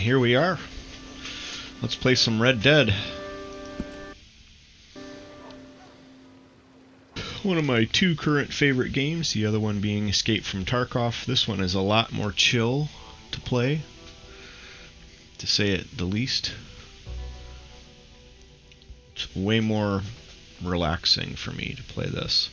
here we are. Let's play some Red Dead. One of my two current favorite games, the other one being Escape from Tarkov. This one is a lot more chill to play, to say it the least. It's way more relaxing for me to play this.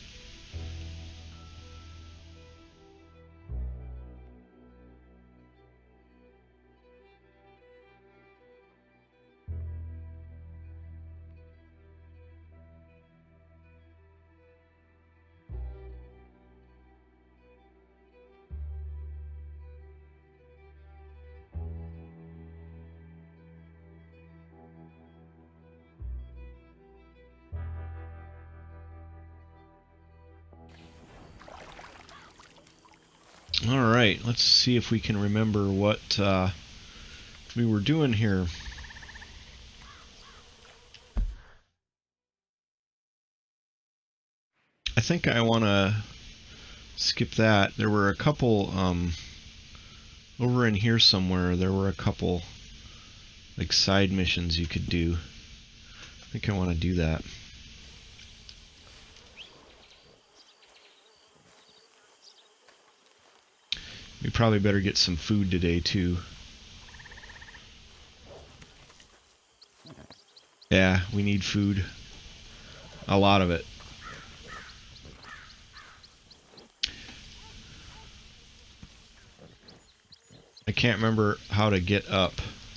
Alright, let's see if we can remember what we were doing here. I think I want to skip that. There were a couple, over in here somewhere, there were a couple like side missions you could do. I think I want to do that. We probably better get some food today too. Yeah, we need food. A lot of it. I can't remember how to get up.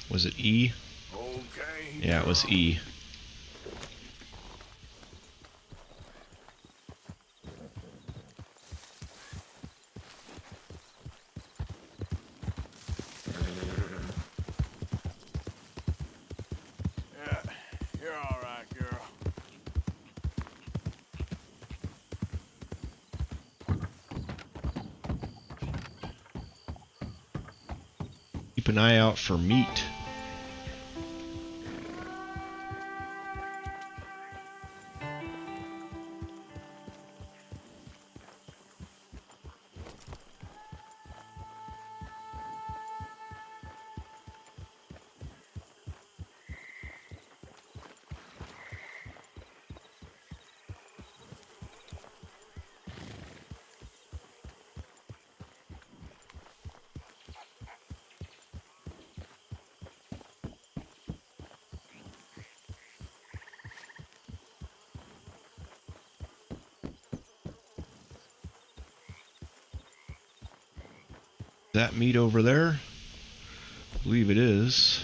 Was it E? Okay. Yeah, it was E. Yeah, you're all right, girl. Keep an eye out for meat. That meat over there? I believe it is.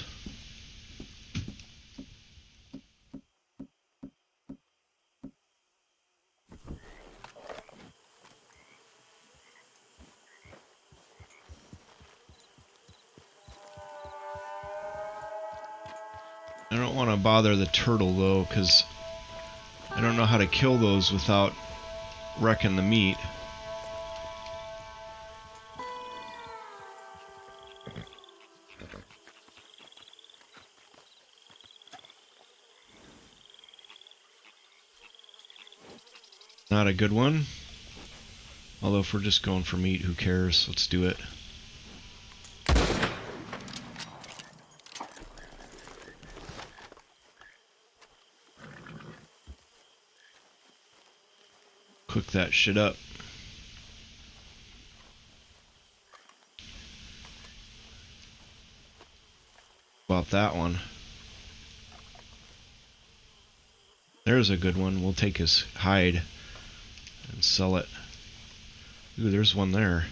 I don't want to bother the turtle though, because I don't know how to kill those without wrecking the meat. Not a good one. Although if we're just going for meat, who cares? Let's do it. Cook that shit up. About that one. There's a good one. We'll take his hide and sell it. Ooh, there's one there.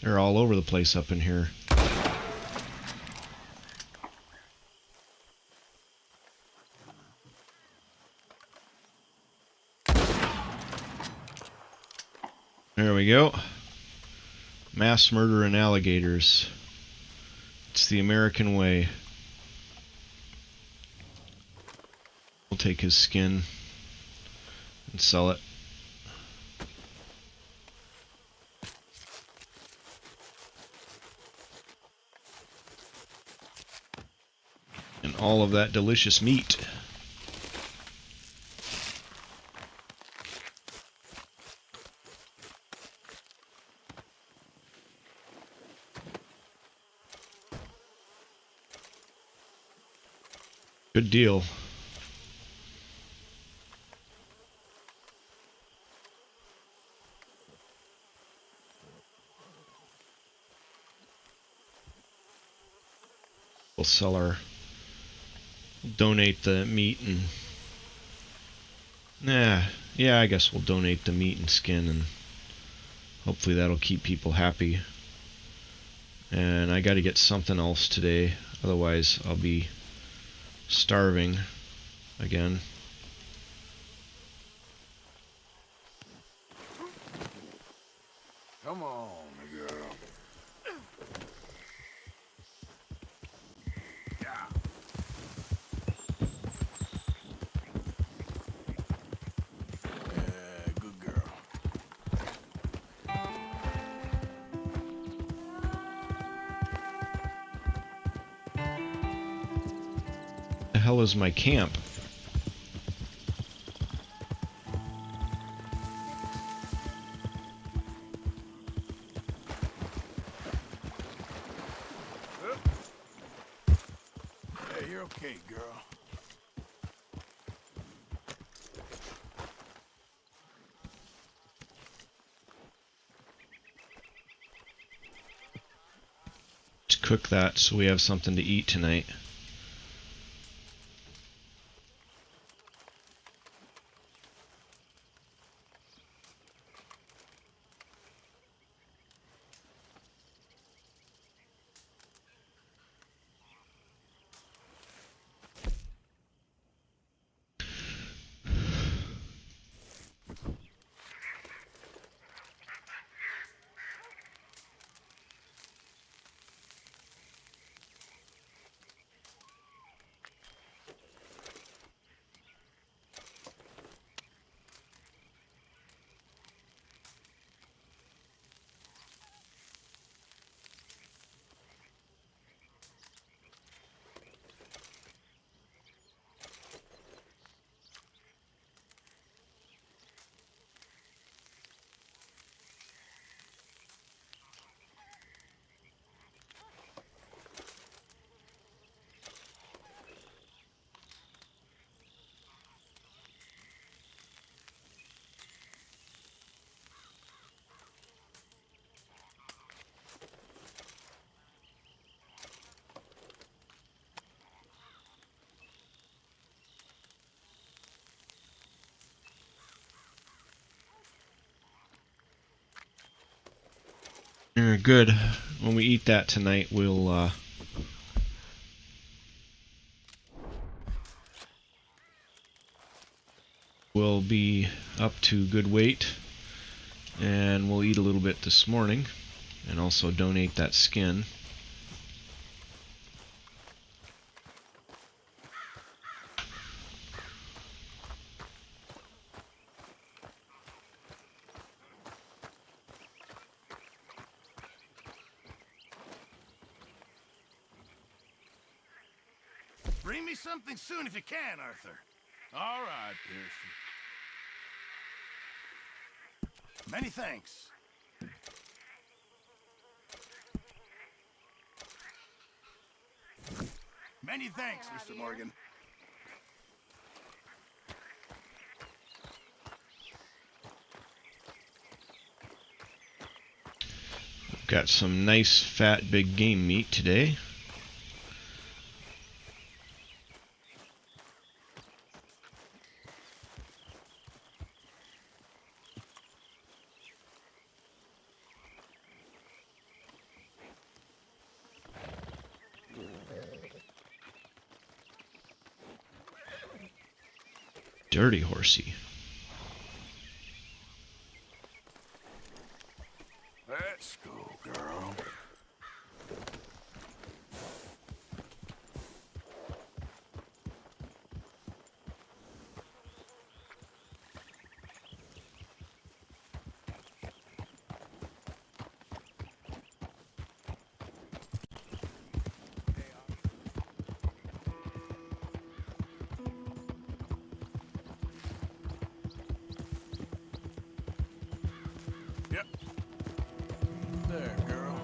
They're all over the place up in here. There we go. Mass murder and alligators. It's the American way. We'll take his skin and sell it. And all of that delicious meat. Good deal. We'll sell our, donate the meat and, yeah, I guess we'll donate the meat and skin, and hopefully that'll keep people happy. And I got to get something else today, otherwise I'll be starving again. Come on, girl. Yeah. Good girl. The hell is my camp? Hey, you're okay, girl. To cook that so we have something to eat tonight. Good. When we eat that tonight, we'll be up to good weight, and we'll eat a little bit this morning, and also donate that skin. Bring me something soon if you can, Arthur. All right, Pearson. Many thanks. Many thanks, Mr. Morgan. Got some nice fat big game meat today. Dirty horsey. Let's go, girl. Yep. There, girl.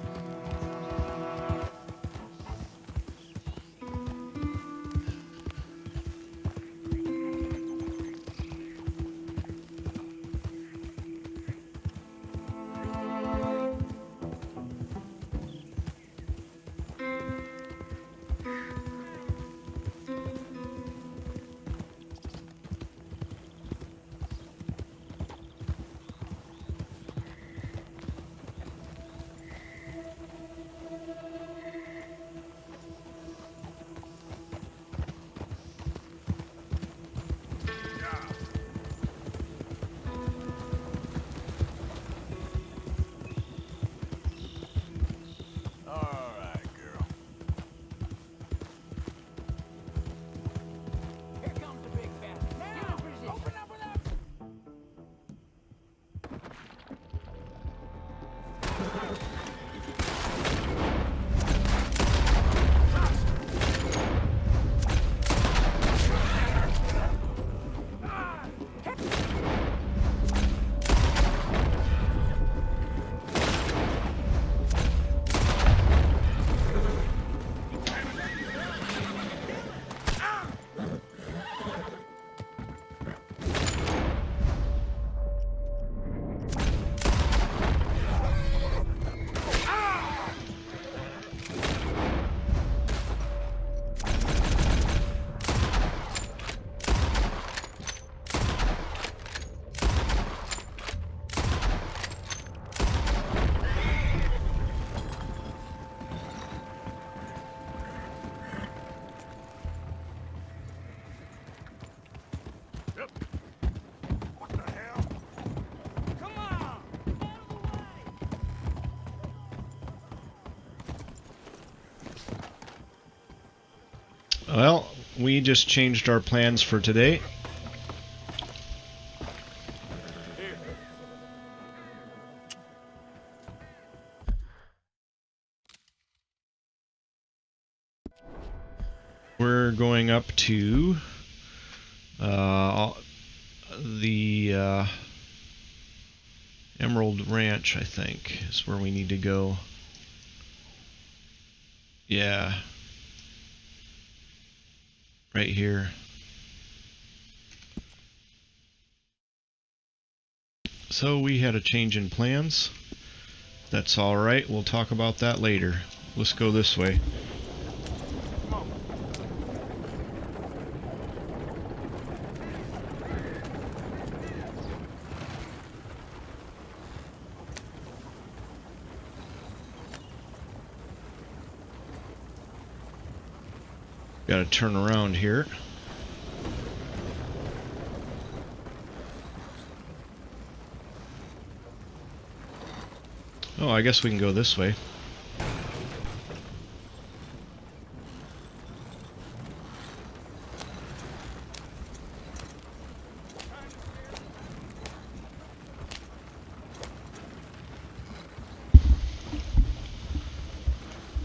Well, we just changed our plans for today. We're going up to the Emerald Ranch, I think, is where we need to go. Yeah. Right here. So we had a change in plans. That's alright, we'll talk about that later. Let's go this way. Gotta turn around here. Oh, I guess we can go this way.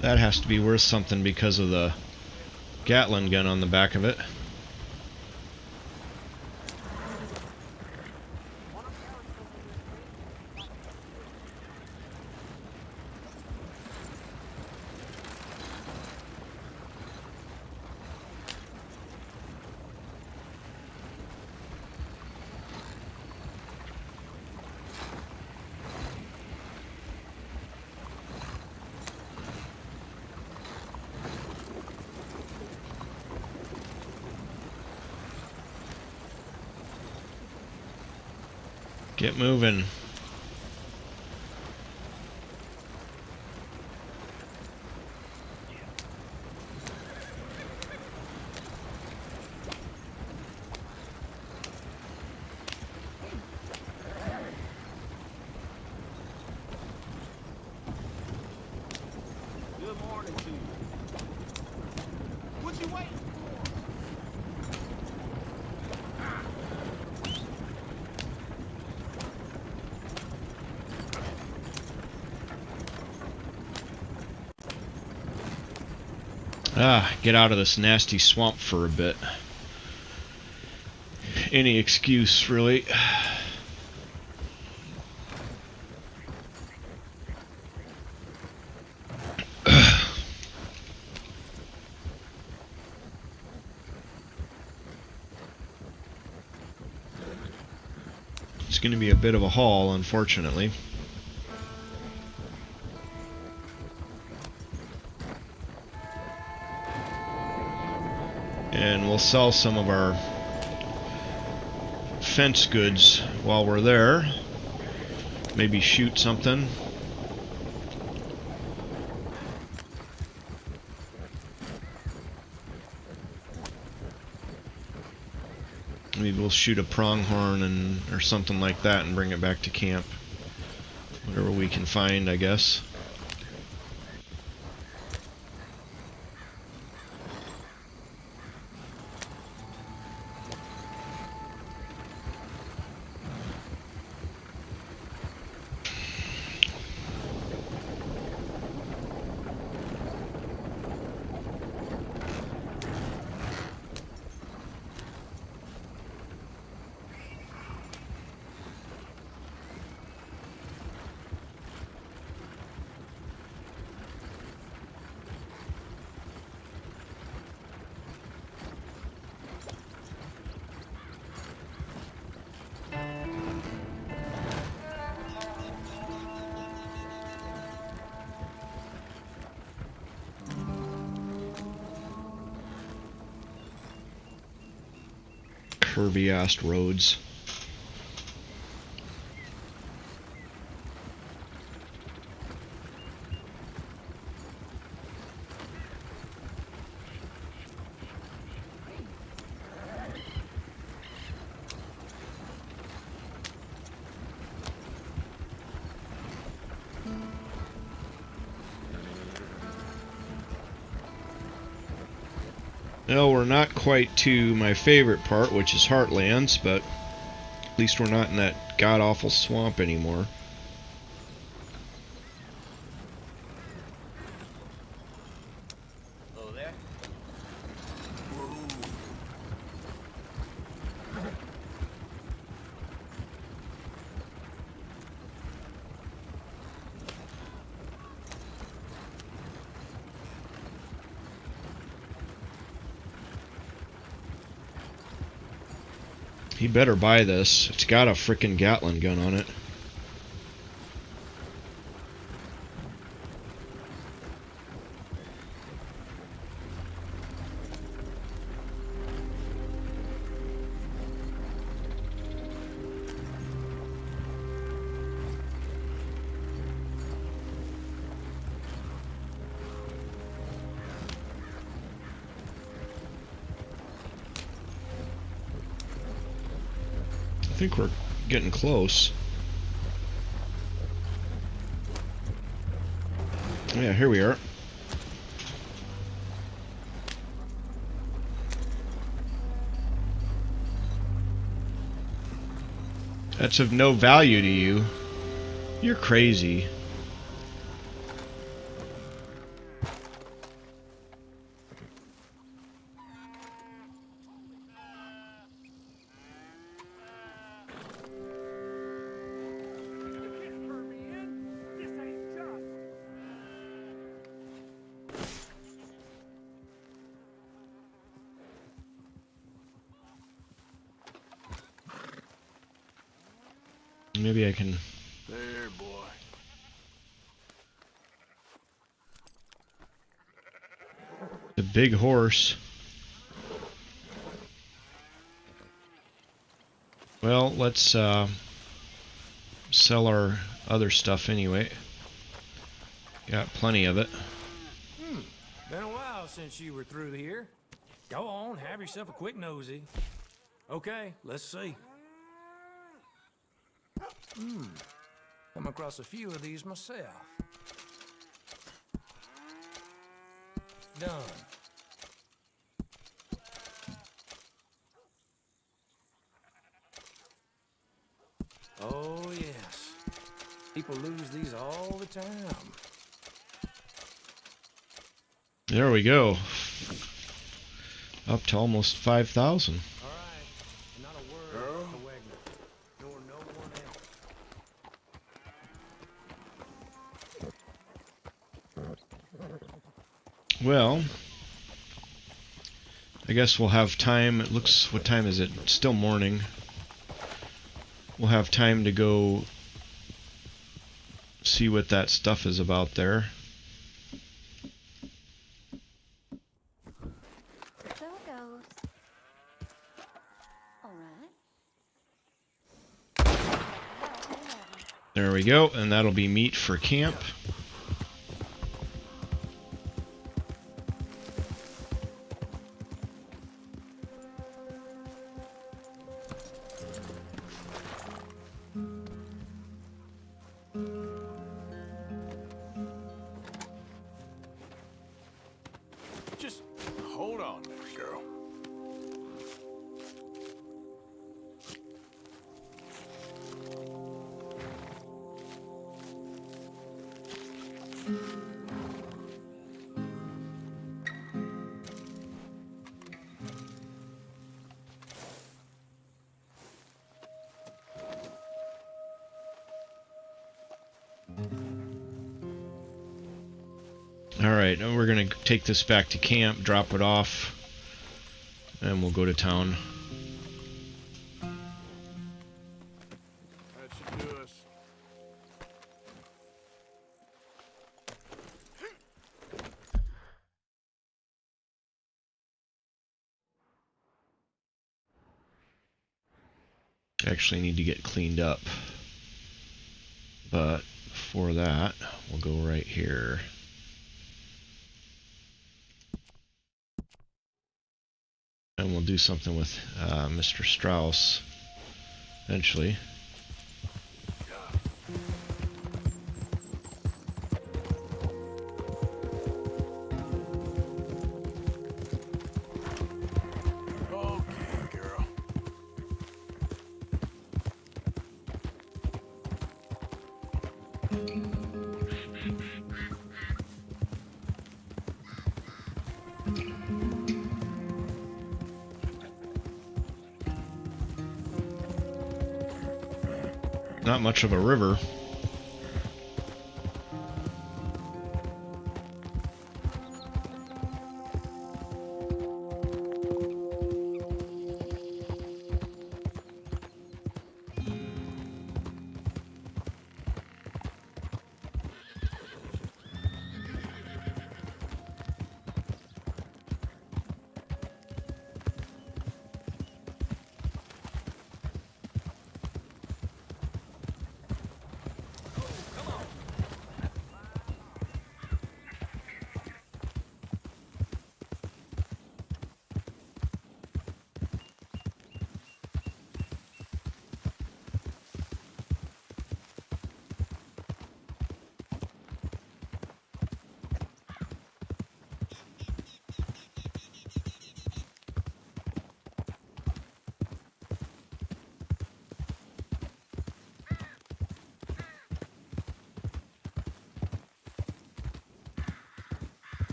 That has to be worth something because of the Gatling gun on the back of it. Get moving. Good morning to you. What you waiting for? Get out of this nasty swamp for a bit. Any excuse, really. It's going to be a bit of a haul, unfortunately. And we'll sell some of our fence goods while we're there. Maybe shoot something. Maybe we'll shoot a pronghorn or something like that and bring it back to camp. Whatever we can find, I guess. Curvy-ass roads. Well, we're not quite to my favorite part, which is Heartlands, but at least we're not in that god-awful swamp anymore. Hello there. He better buy this. It's got a frickin' Gatling gun on it. I think we're getting close. Yeah, here we are. That's of no value to you. You're crazy. Maybe I can... There, boy. The big horse. Well, let's sell our other stuff anyway. Got plenty of it. Been a while since you were through here. Go on, have yourself a quick nosy. Okay, let's see. Come across a few of these myself. Done. Oh, yes. People lose these all the time. There we go. Up to almost 5,000. All right. Not a word from the Wagner, nor no one else. Well, I guess we'll have time. It looks, what time is it? It's still morning. We'll have time to go see what that stuff is about there. So it goes. All right. There we go, and that'll be meat for camp. Just hold on there, girl. Alright, and we're going to take this back to camp, drop it off, and we'll go to town. That should do us. Actually need to get cleaned up. But for that, we'll go right here. And we'll do something with Mr. Strauss eventually. Not much of a river.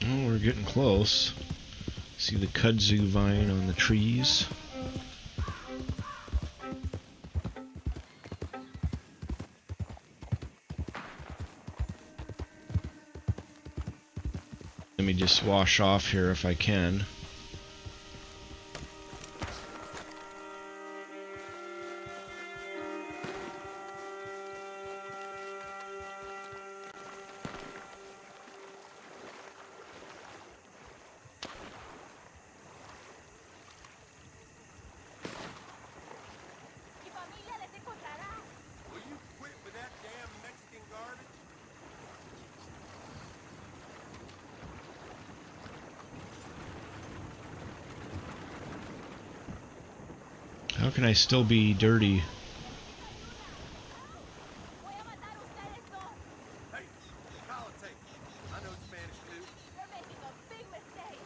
Oh, we're getting close. See the kudzu vine on the trees. Let me just wash off here if I can. Will you quit with that damn Mexican garbage? How can I still be dirty? Hey, politics. I know Spanish too. You're making a big mistake.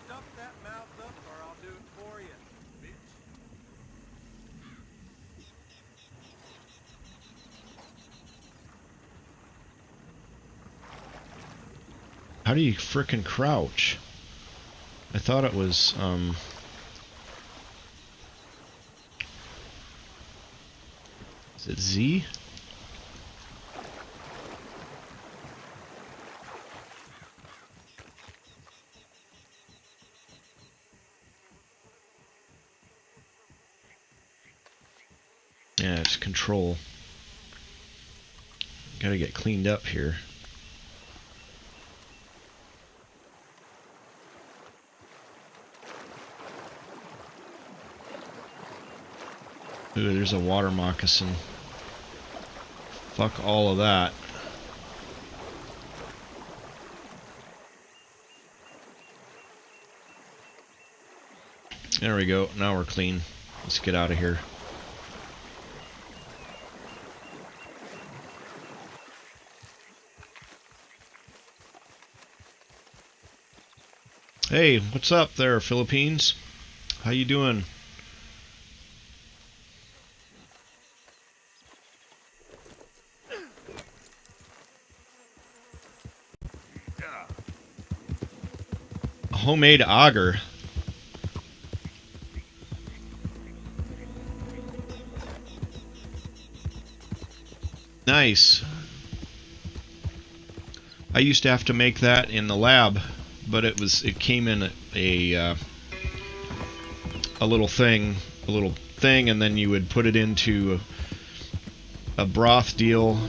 Stuff that mouth up or I'll do it for you, bitch. How do you frickin' crouch? I thought it was, is it Z? Yeah, it's control. Gotta get cleaned up here. Ooh, there's a water moccasin. Fuck all of that. There we go. Now we're clean. Let's get out of here. Hey, what's up there, Philippines? How you doing? Homemade auger. Nice. I used to have to make that in the lab, but it came in a little thing, and then you would put it into a broth deal,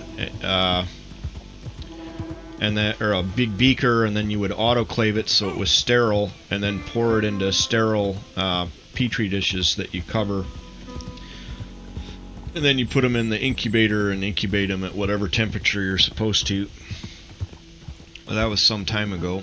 and then, or a big beaker, and then you would autoclave it so it was sterile, and then pour it into sterile petri dishes that you cover. And then you put them in the incubator and incubate them at whatever temperature you're supposed to. Well, that was some time ago.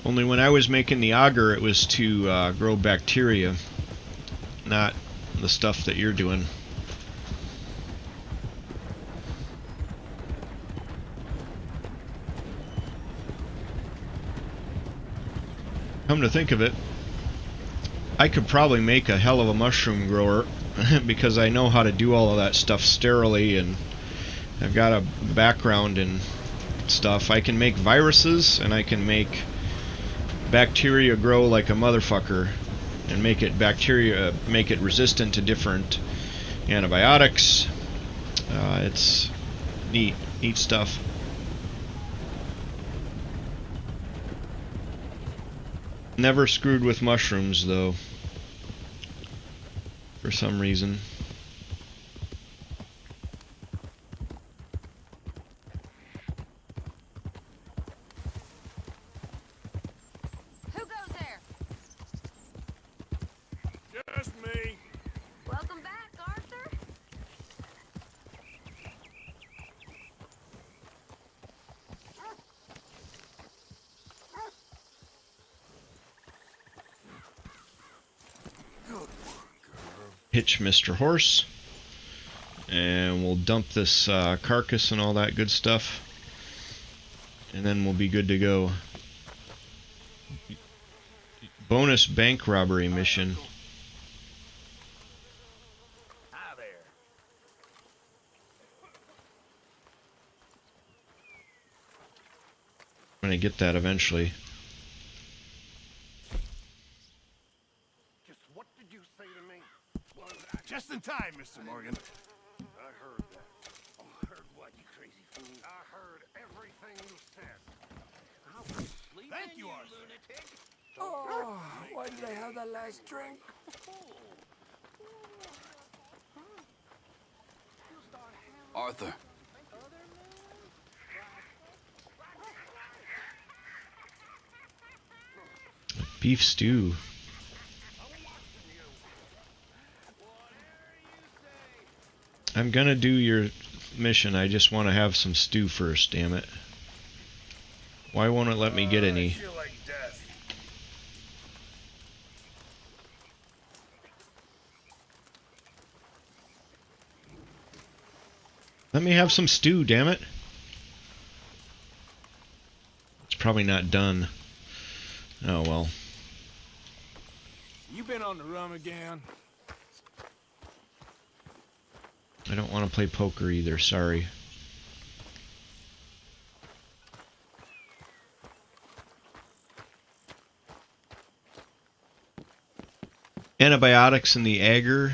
Only when I was making the agar, it was to grow bacteria, not the stuff that you're doing. Come to think of it, I could probably make a hell of a mushroom grower because I know how to do all of that stuff sterilely, and I've got a background in stuff. I can make viruses, and I can make bacteria grow like a motherfucker and make it resistant to different antibiotics. It's neat stuff. Never screwed with mushrooms though, for some reason. Who goes there? Just me. Welcome back, Arthur. Hitch Mr. Horse, and we'll dump this carcass and all that good stuff, and then we'll be good to go. Bonus bank robbery mission. Hi there. I'm gonna get that eventually. Just what did you say to me? Well, just in time, Mr. Morgan. I heard that. Oh, I heard what, you crazy fool? I heard everything you said. I was sleeping. Thank you, Arthur. Lunatic. Oh, why did I have that last drink? Arthur. Beef stew. I'm gonna do your mission. I just want to have some stew first, damn it. Why won't it let me get I any? feel like death. Let me have some stew, damn it. It's probably not done. Oh well. You been on the rum again? I don't want to play poker either, sorry. Antibiotics in the agar.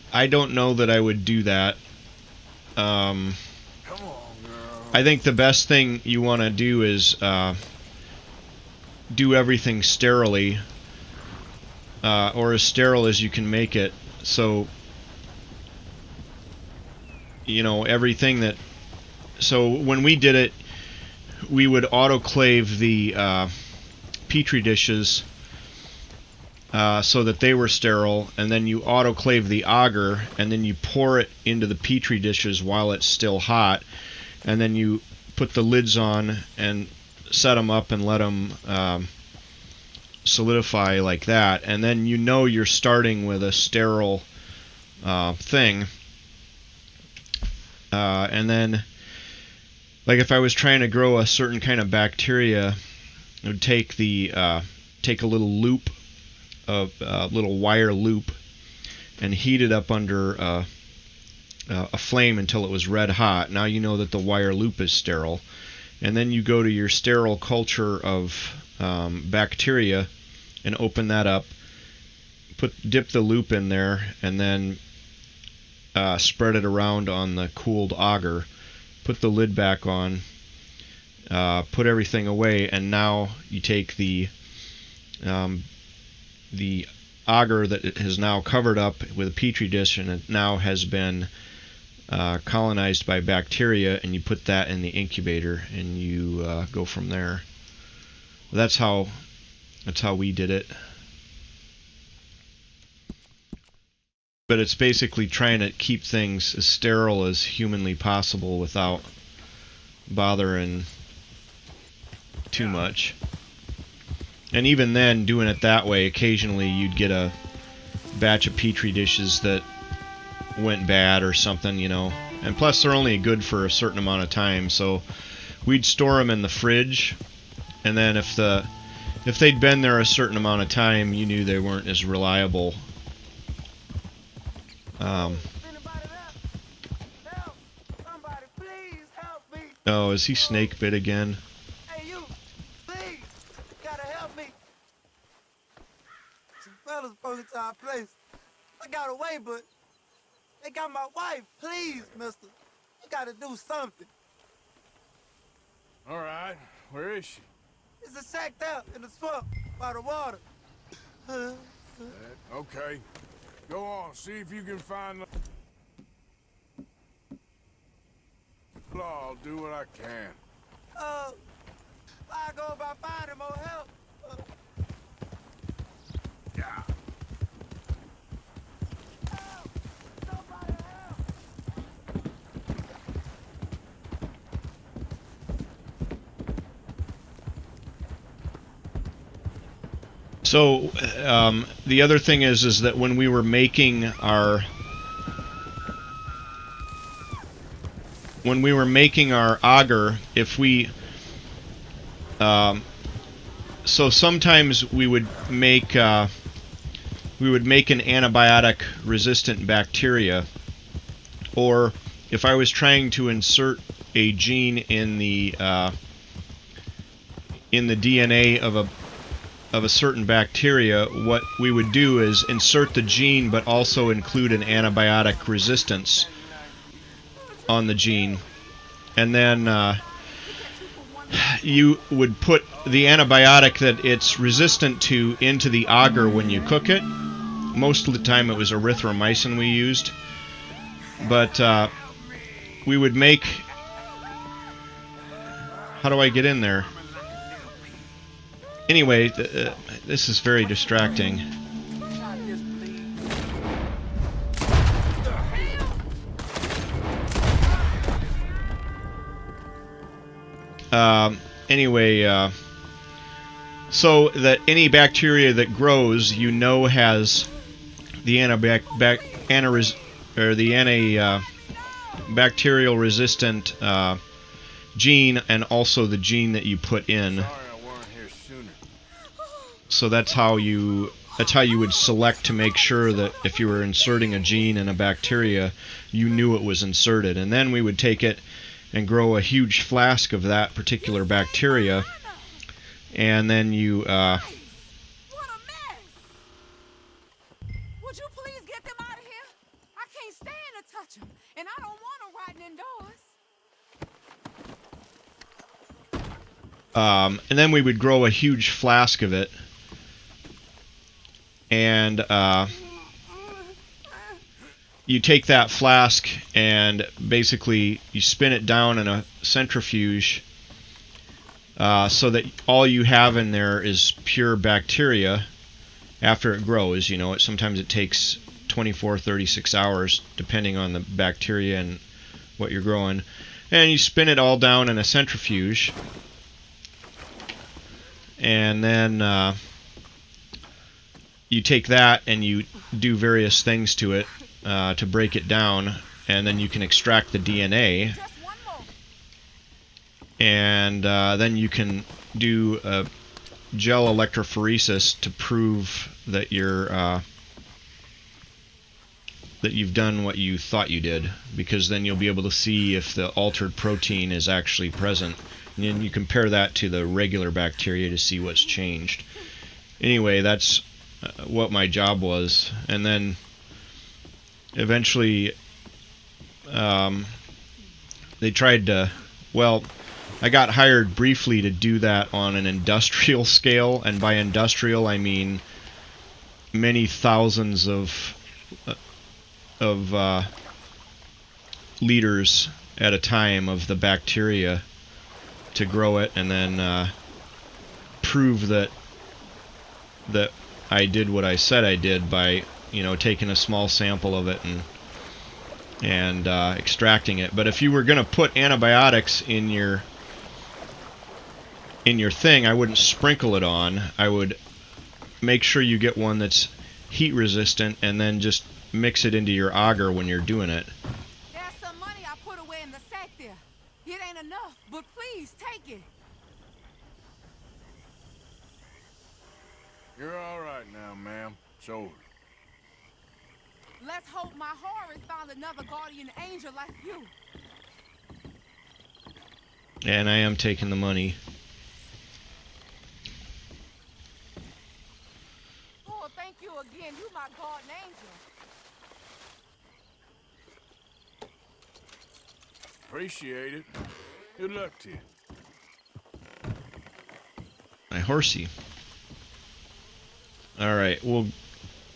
I don't know that I would do that. Come on, girl. I think the best thing you want to do is do everything sterilely, or as sterile as you can make it. So, you know, everything that. So when we did it, we would autoclave the petri dishes so that they were sterile, and then you autoclave the agar, and then you pour it into the petri dishes while it's still hot, and then you put the lids on and set them up and let them solidify like that, and then you know you're starting with a sterile thing, and then like if I was trying to grow a certain kind of bacteria, I would take a little loop of little wire loop and heat it up under a flame until it was red hot. Now you know that the wire loop is sterile. And then you go to your sterile culture of bacteria and open that up, dip the loop in there, and then spread it around on the cooled agar, put the lid back on, put everything away, and now you take the agar that it has now covered up with a petri dish, and it now has been colonized by bacteria, and you put that in the incubator, and you go from there. That's how we did it. But it's basically trying to keep things as sterile as humanly possible without bothering too much. And even then, doing it that way, occasionally you'd get a batch of petri dishes that went bad or something, you know. And plus, they're only good for a certain amount of time, so we'd store them in the fridge. And then if they'd been there a certain amount of time, you knew they weren't as reliable. Oh, is he snake bit again? Hey, you! Please! Gotta help me! Some fellas broke into our place. I got away, but they got my wife. Please, mister. You gotta do something. All right, where is she? It's a sacked out in the swamp by the water. Okay, go on, see if you can find the... I'll do what I can. I go about finding more help. Yeah. Help! Somebody help! So the other thing is that when we were making our agar, if we so sometimes we would make an antibiotic resistant bacteria, or if I was trying to insert a gene in the DNA of a certain bacteria, what we would do is insert the gene but also include an antibiotic resistance on the gene, and then you would put the antibiotic that it's resistant to into the agar when you cook it. Most of the time it was erythromycin we used, but we would make... How do I get in there? Anyway, this is very distracting. So that any bacteria that grows, you know, has the bacterial resistant gene, and also the gene that you put in. Sorry I weren't here sooner. So that's how you would select to make sure that if you were inserting a gene in a bacteria, you knew it was inserted. And then we would take it and grow a huge flask of that particular bacteria, and then you What a mess! Would you please get them out of here? I can't stand to touch them, and I don't want them rotting indoors. and then we would grow a huge flask of it, and you take that flask and basically you spin it down in a centrifuge, so that all you have in there is pure bacteria after it grows. You know, sometimes it takes 24, 36 hours depending on the bacteria and what you're growing. And you spin it all down in a centrifuge, and then you take that and you do various things to it to break it down, and then you can extract the DNA. Just one more. and then you can do a gel electrophoresis to prove that you've done what you thought you did, because then you'll be able to see if the altered protein is actually present, and then you compare that to the regular bacteria to see what's changed. Anyway, that's what my job was. And then eventually they tried to, well, I got hired briefly to do that on an industrial scale, and by industrial I mean many thousands of liters at a time of the bacteria to grow it, and then prove that I did what I said I did by, taking a small sample of it and extracting it. But if you were going to put antibiotics in your thing, I wouldn't sprinkle it on. I would make sure you get one that's heat resistant, and then just mix it into your auger when you're doing it. There's some money I put away in the sack there. It ain't enough, but please take it. You're all right now, ma'am. It's over. Let's hope my Horace found another guardian angel like you. And I am taking the money. Oh, thank you again. You my guardian angel. Appreciate it. Good luck to you. My horsey. Alright, well,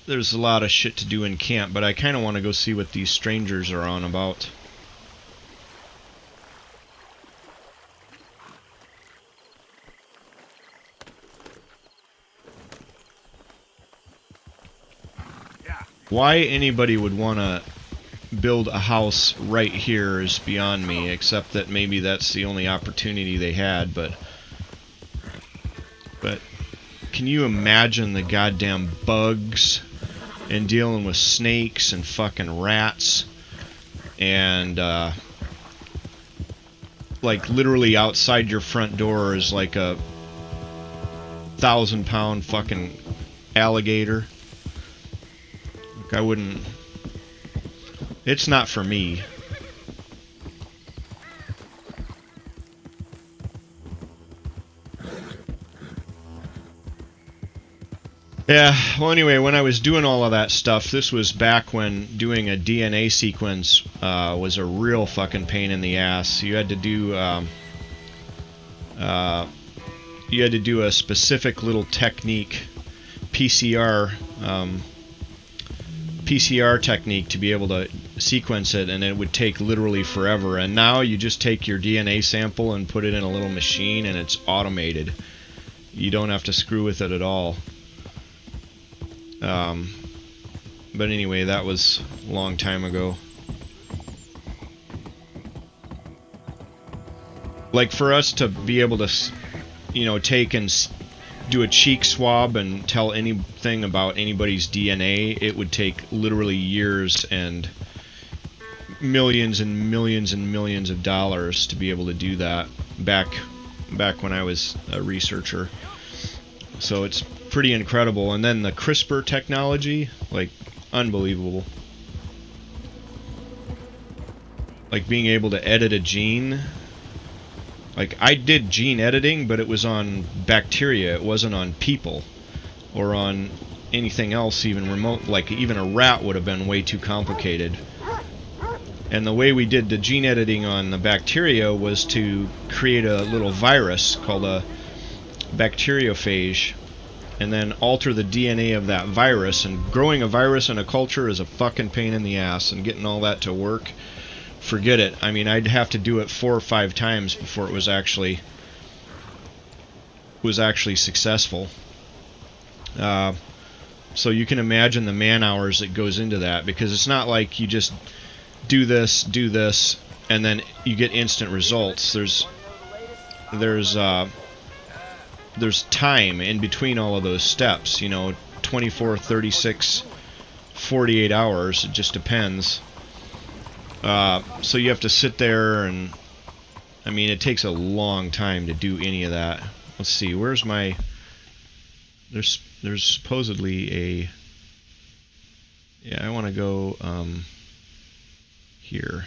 there's a lot of shit to do in camp, but I kind of want to go see what these strangers are on about. Why anybody would want to build a house right here is beyond me, except that maybe that's the only opportunity they had, but can you imagine the goddamn bugs and dealing with snakes and fucking rats and like literally outside your front door is like a 1,000-pound fucking alligator? Like, I wouldn't. It's not for me. Yeah, well anyway, when I was doing all of that stuff, this was back when doing a DNA sequence was a real fucking pain in the ass. You had to do a specific little technique, PCR technique, to be able to sequence it, and it would take literally forever. And now you just take your DNA sample and put it in a little machine, and it's automated. You don't have to screw with it at all. But anyway, that was a long time ago. Like, for us to be able to, take and do a cheek swab and tell anything about anybody's DNA, it would take literally years and millions and millions and millions of dollars to be able to do that back when I was a researcher. So it's pretty incredible. And then the CRISPR technology, like, unbelievable. Like being able to edit a gene. Like, I did gene editing, but it was on bacteria. It wasn't on people or on anything else even remote. Like, even a rat would have been way too complicated. And the way we did the gene editing on the bacteria was to create a little virus called a bacteriophage, and then alter the DNA of that virus. And growing a virus in a culture is a fucking pain in the ass, and getting all that to work, forget it. I mean, I'd have to do it 4 or 5 times before it was actually successful. So you can imagine the man hours that goes into that, because it's not like you just do this, and then you get instant results. There's time in between all of those steps, 24, 36, 48 hours, it just depends. So you have to sit there and I mean, it takes a long time to do any of that. Let's see, where's my... There's supposedly a... Yeah, I want to go here.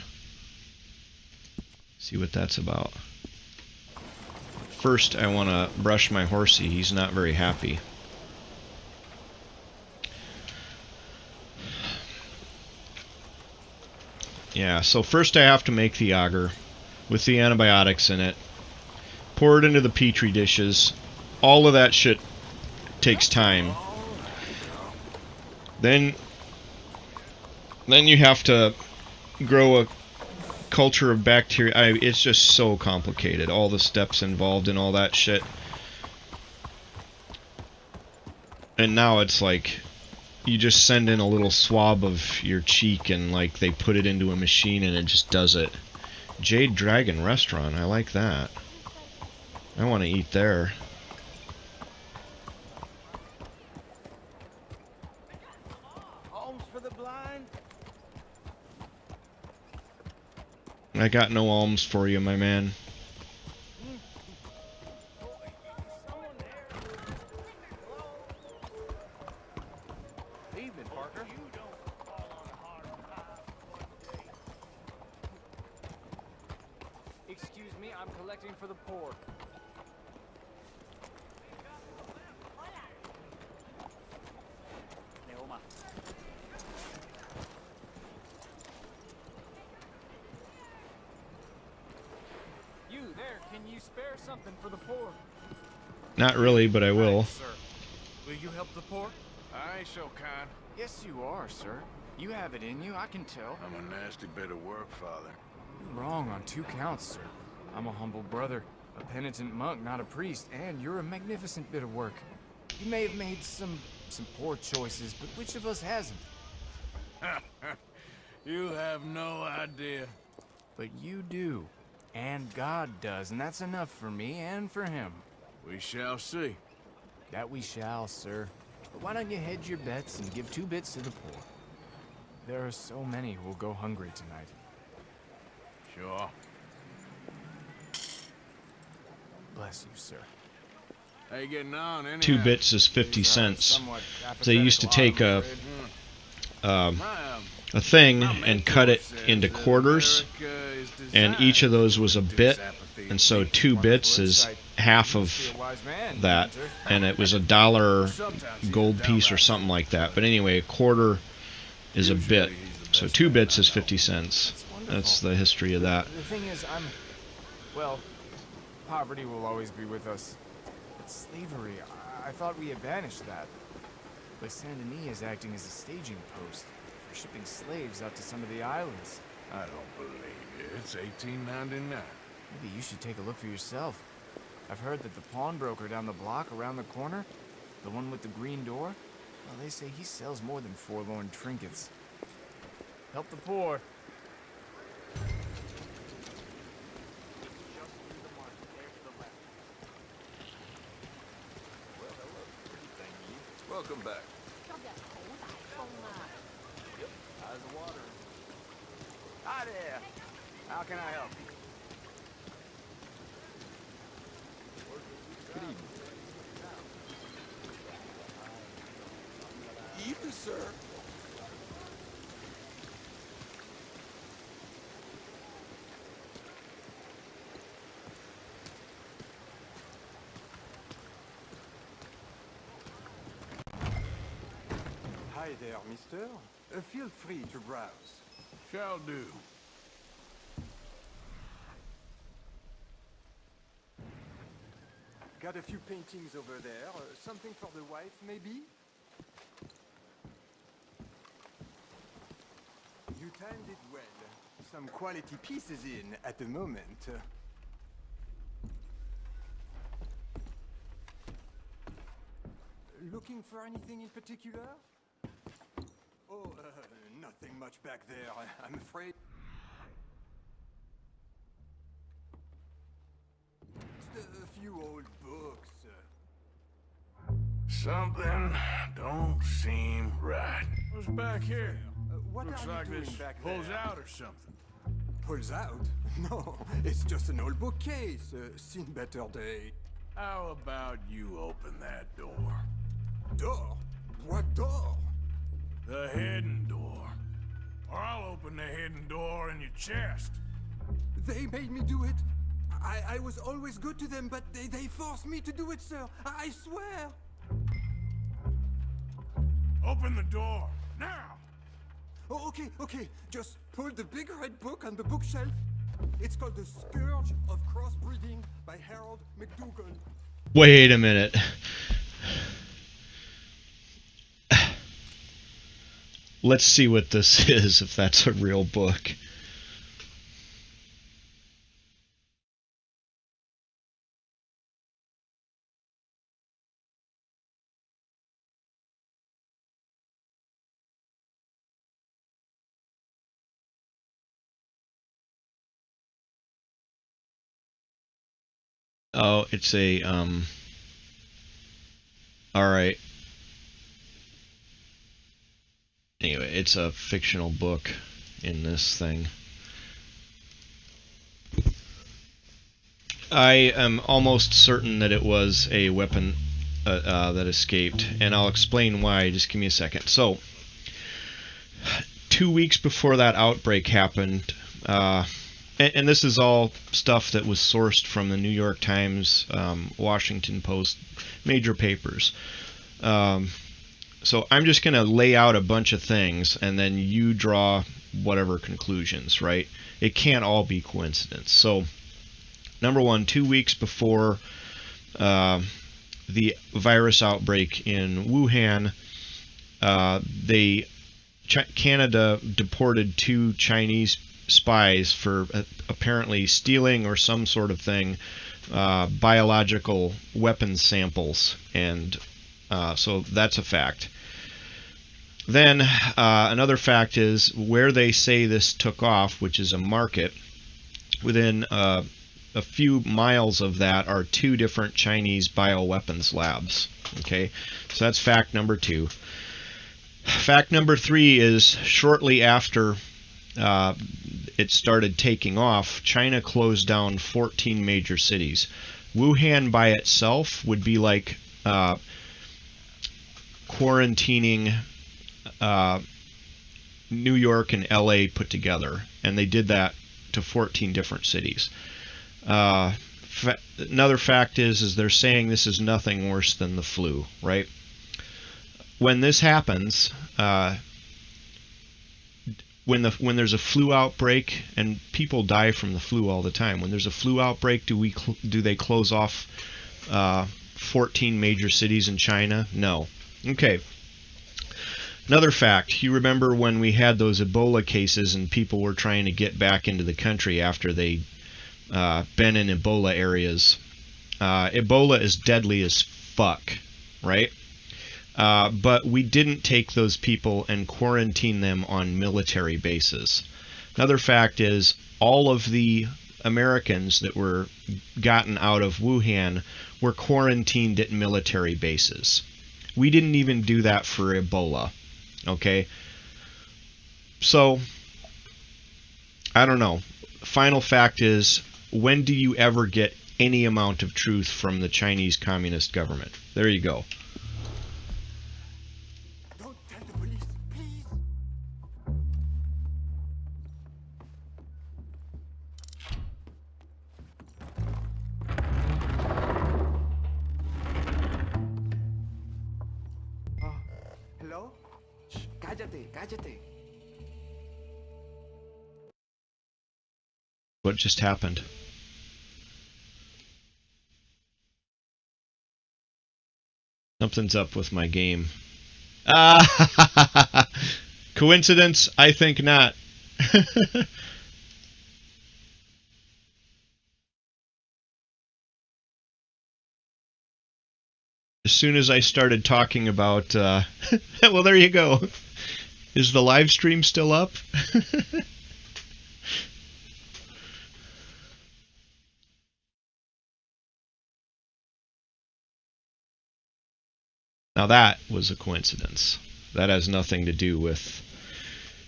See what that's about. First, I want to brush my horsey. He's not very happy. Yeah, so first I have to make the agar with the antibiotics in it. Pour it into the petri dishes. All of that shit takes time. Then you have to grow a culture of bacteria. It's just so complicated. All the steps involved in all that shit. And now it's like you just send in a little swab of your cheek and like they put it into a machine and it just does it. Jade Dragon Restaurant, I like that. I want to eat there. Alms for the blind. I got no alms for you, my man. Evening, Parker. Excuse me, I'm collecting for the poor. You there, can you spare something for the poor? Not really, but I will. Sir, will you help the poor? I ain't so kind. Yes, you are, sir. You have it in you, I can tell. I'm a nasty bit of work, Father. You're wrong on 2 counts, sir. I'm a humble brother, a penitent monk, not a priest, and you're a magnificent bit of work. You may have made some poor choices, but which of us hasn't? You have no idea. But you do. And God does, and that's enough for me and for him. We shall see. That we shall, sir. But why don't you hedge your bets and give 2 bits to the poor? There are so many who will go hungry tonight. Sure. Bless you, sir. How you getting on, anyhow? 2 bits is 50 cents. They used to take a thing and cut it into quarters, and each of those was a bit, and so 2 bits is half of that, and it was $1 gold piece or something like that. But anyway, a quarter is a bit, so 2 bits is 50 cents. That's the history of that. The thing is, well, poverty will always be with us. But slavery, I thought we had banished that. But Saint Denis is acting as a staging post for shipping slaves out to some of the islands. I don't believe you. It's 1899. Maybe you should take a look for yourself. I've heard that the pawnbroker down the block around the corner, the one with the green door, well, they say he sells more than forlorn trinkets. Help the poor. Welcome back. How's the water? Hi there. How can I help you? Good evening. Evening, sir. Hi there, mister. Feel free to browse. Shall do. Got a few paintings over there. Something for the wife, maybe? You timed it well. Some quality pieces in at the moment. Looking for anything in particular? Oh, nothing much back there, I'm afraid. Just a few old books. Something don't seem right. What's back here? What Looks are like you doing this back pulls there? out or something. pulls out. No, it's just an old bookcase. Seen better day. How about you open that door? Door? What door? The hidden door. Or I'll open the hidden door in your chest. They made me do it. I was always good to them, but they forced me to do it, sir. I swear. Open the door, now! Oh, okay. Just pull the big red book on the bookshelf. It's called The Scourge of Crossbreeding by Harold McDougall. Wait a minute. Let's see what this is, if that's a real book. Oh, it's a, alright. Anyway, it's a fictional book in this thing. I am almost certain that it was a weapon that escaped, and I'll explain why. Just give me a second. So, 2 weeks before that outbreak happened, and this is all stuff that was sourced from the New York Times, Washington Post, major papers. So I'm just going to lay out a bunch of things, and then you draw whatever conclusions, right? It can't all be coincidence. So, number one, 2 weeks before the virus outbreak in Wuhan, Canada deported 2 Chinese spies for apparently stealing or some sort of thing biological weapons samples, and so that's a fact. Then another fact is where they say this took off, which is a market. Within a few miles of that are 2 different Chinese bioweapons labs. Okay, so that's fact number 2. Fact number 3 is shortly after it started taking off, China closed down 14 major cities. Wuhan by itself would be like quarantining New York and LA put together, and they did that to 14 different cities. Another fact is they're saying this is nothing worse than the flu, right? When this happens, when there's a flu outbreak, and people die from the flu all the time, when there's a flu outbreak, do they close off 14 major cities in China? No. Okay. Another fact, you remember when we had those Ebola cases and people were trying to get back into the country after they'd been in Ebola areas. Ebola is deadly as fuck, right? But we didn't take those people and quarantine them on military bases. Another fact is all of the Americans that were gotten out of Wuhan were quarantined at military bases. We didn't even do that for Ebola. Okay? So, I don't know. Final fact is, when do you ever get any amount of truth from the Chinese Communist government? There you go. Don't tell the police, please. Hello? Shh, cállate. What just happened? Something's up with my game. Coincidence? I think not. As soon as I started talking about... well, there you go. Is the live stream still up? Now that was a coincidence. That has nothing to do with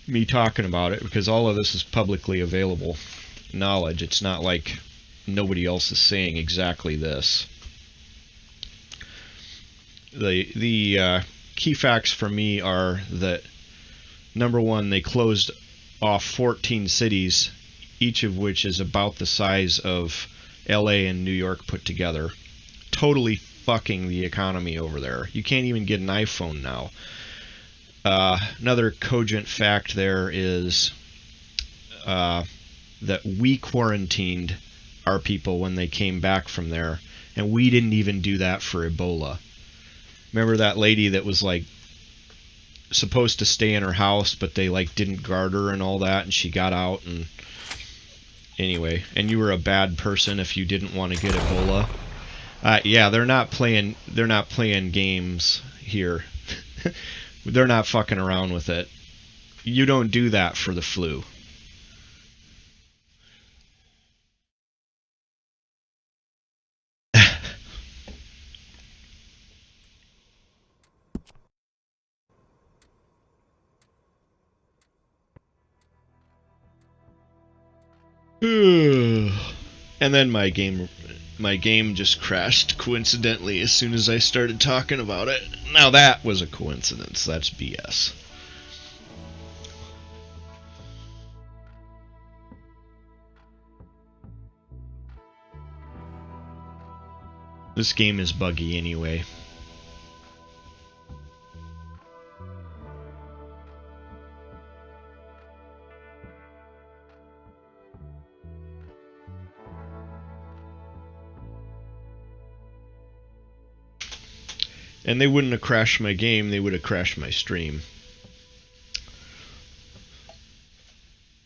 me talking about it, because all of this is publicly available knowledge. It's not like nobody else is saying exactly this. The key facts for me are that, number one, they closed off 14 cities, each of which is about the size of LA and New York put together. Totally fucking the economy over there. You can't even get an iPhone now. Another cogent fact there is that we quarantined our people when they came back from there, and we didn't even do that for Ebola. Remember that lady that was like supposed to stay in her house, but they like didn't guard her and all that, and she got out, and anyway, and you were a bad person if you didn't want to get Ebola. Yeah, they're not playing games here. They're not fucking around with it. You don't do that for the flu. And then my game just crashed coincidentally as soon as I started talking about it. Now that was a coincidence. That's BS. This game is buggy anyway. And they wouldn't have crashed my game, they would have crashed my stream.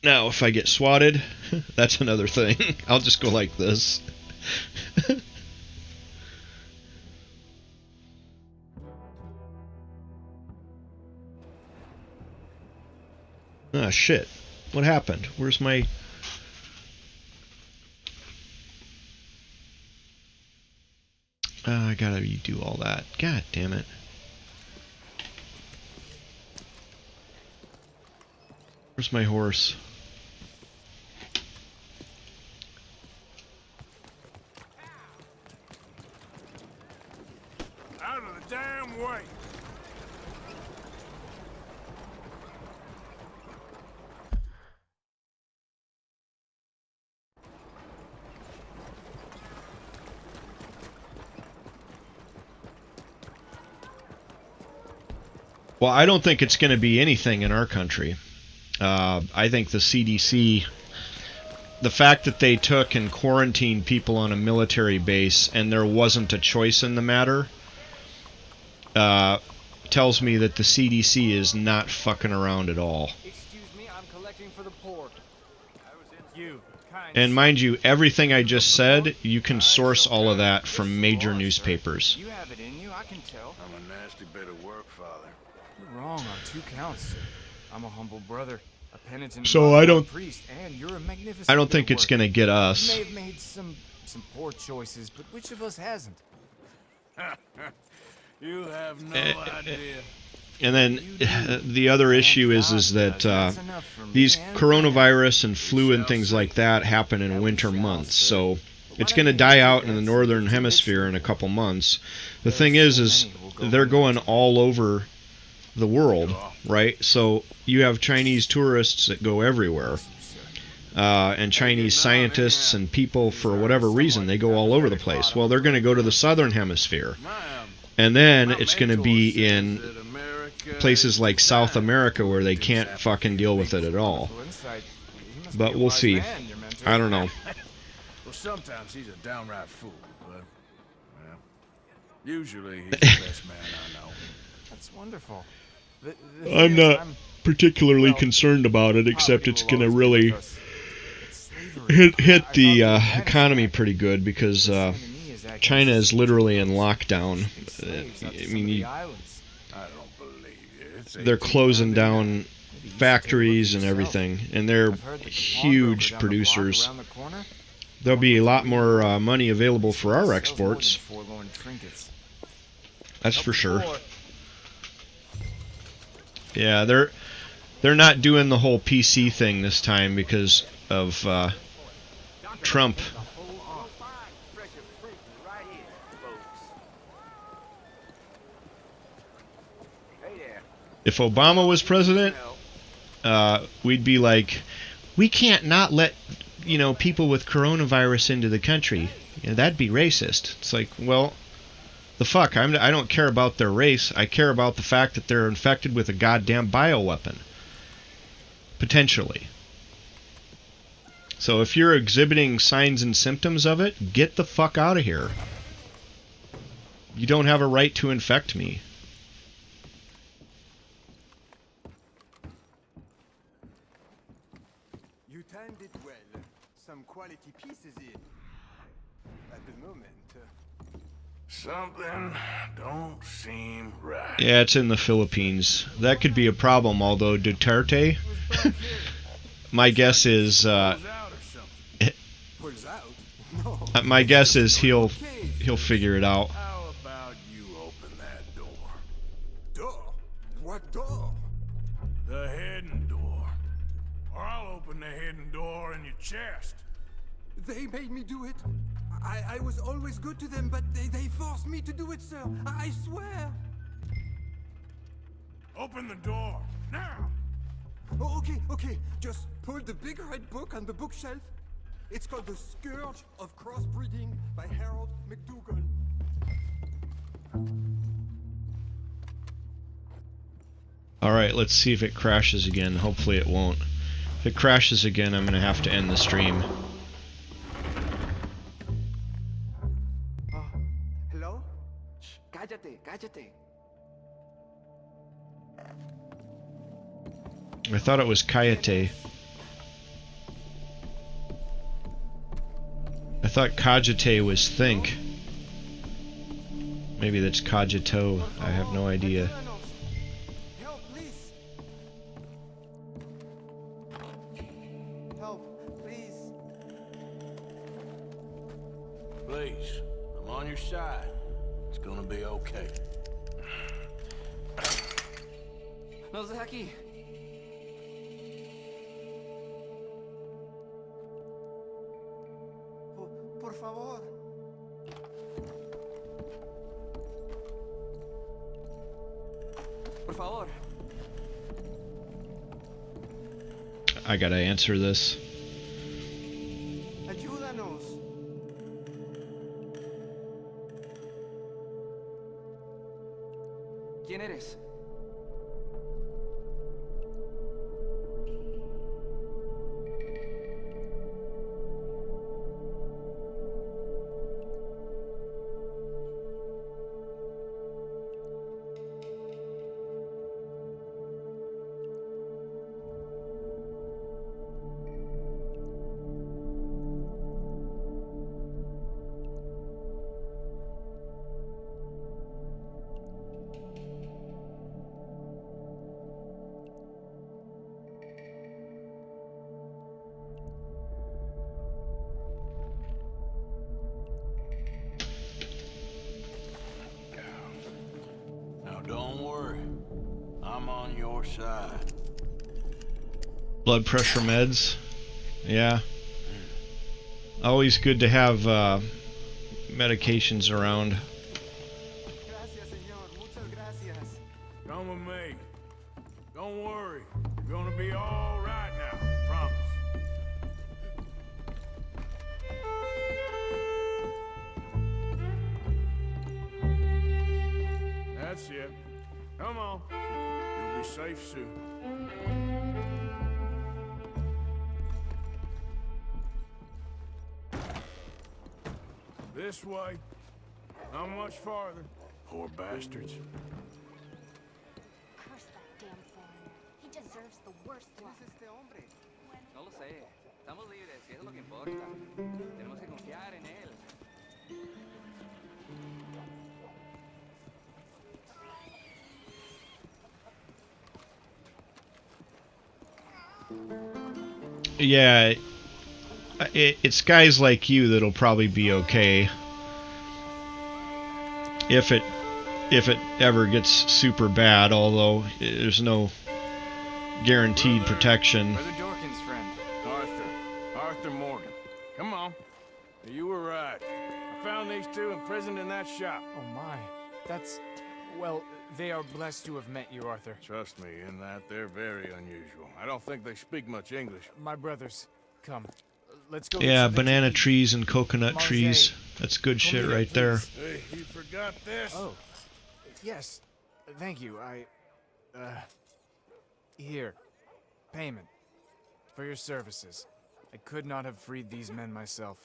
Now, if I get swatted, that's another thing. I'll just go like this. Ah, shit. What happened? Where's my... I gotta redo all that. God damn it. Where's my horse? Out of the damn way! Well, I don't think it's going to be anything in our country. I think the CDC, the fact that they took and quarantined people on a military base and there wasn't a choice in the matter, tells me that the CDC is not fucking around at all. Excuse me, I'm collecting for the poor. You, kind And mind you, everything I just said, you can source all of that from major newspapers. You have it in you, I can tell. I'm a nasty bit of work, Father. You're wrong on 2 counts, sir. I'm a humble brother, a penitent So I don't- priest, and you're a magnificent I don't bit think of it's work. going to get You us. may have made some poor choices, but which of us hasn't? You have no idea. And then the other issue is that these coronavirus and flu and things like that happen in winter months. So it's going to die out in the northern hemisphere in a couple months. The thing is they're going all over the world, right? So you have Chinese tourists that go everywhere. And Chinese scientists and people, for whatever reason, they go all over the place. Well, they're going to go to the southern hemisphere. And then it's going to be in places like South America where they can't fucking deal with it at all. But we'll see. I don't know. Well, sometimes he's a downright fool, but, well, usually he's the best man I know. That's wonderful. I'm not particularly concerned about it, except it's going to really hit the economy pretty good because China is literally in lockdown. I mean, I don't believe you. they're closing down factories and everything, and they're huge producers. There'll be a lot more money available for our exports. That's for sure. Yeah, They're not doing the whole PC thing this time because of Trump. If Obama was president, we'd be like, we can't not let, people with coronavirus into the country. That'd be racist. It's like, well, the fuck? I don't care about their race. I care about the fact that they're infected with a goddamn bioweapon. Potentially. So if you're exhibiting signs and symptoms of it, get the fuck out of here. You don't have a right to infect me. You timed it well. Some quality pieces in. At the moment. Something don't seem right. Yeah, it's in the Philippines. That could be a problem, although Duterte, my guess is, my guess is he'll figure it out. How about you open that door? Door? What door? The hidden door. Or I'll open the hidden door in your chest. They made me do it. I was always good to them, but they forced me to do it, sir. I swear. Open the door, now! Oh, okay. Just pull the big red book on the bookshelf. It's called The Scourge of Crossbreeding by Harold McDougall. Alright, let's see if it crashes again. Hopefully it won't. If it crashes again, I'm going to have to end the stream. Hello? Shh, cállate. I thought it was Kayate. I thought cogite was think. Maybe that's cogito. I have no idea. Help, please. Help, please. Please, I'm on your side. It's gonna be okay. Nos deja aquí. Por favor. Por favor. I gotta answer this. Ayúdanos. ¿Quién eres? Now don't worry. I'm on your side. Blood pressure meds. Yeah. Always good to have medications around. Gracias, señor. Muchas gracias. Come with me. Don't worry. You're gonna be all right now. Promise. That's it. Come on. You'll be safe soon. This way. Not much farther. Poor bastards. Curse that damn foreigner. He deserves the worst luck. No lo sé. Estamos libres, y eso es lo que importa. Tenemos que confiar en él. Yeah, it's guys like you that'll probably be okay. If it ever gets super bad, although there's no guaranteed protection. Brother Dorkin's friend. Arthur Morgan. Come on. You were right. I found these two imprisoned in that shop. Oh my. That's... Well, they are blessed to have met you, Arthur. Trust me, in that they're very unusual. I don't think they speak much English. My brothers, come. Let's go. Get Yeah, something to banana eat. trees and coconut Manger. trees. That's good shit Come here, right there. please. Hey, you forgot this? Oh. Yes. Thank you. Here. Payment. For your services. I could not have freed these men myself.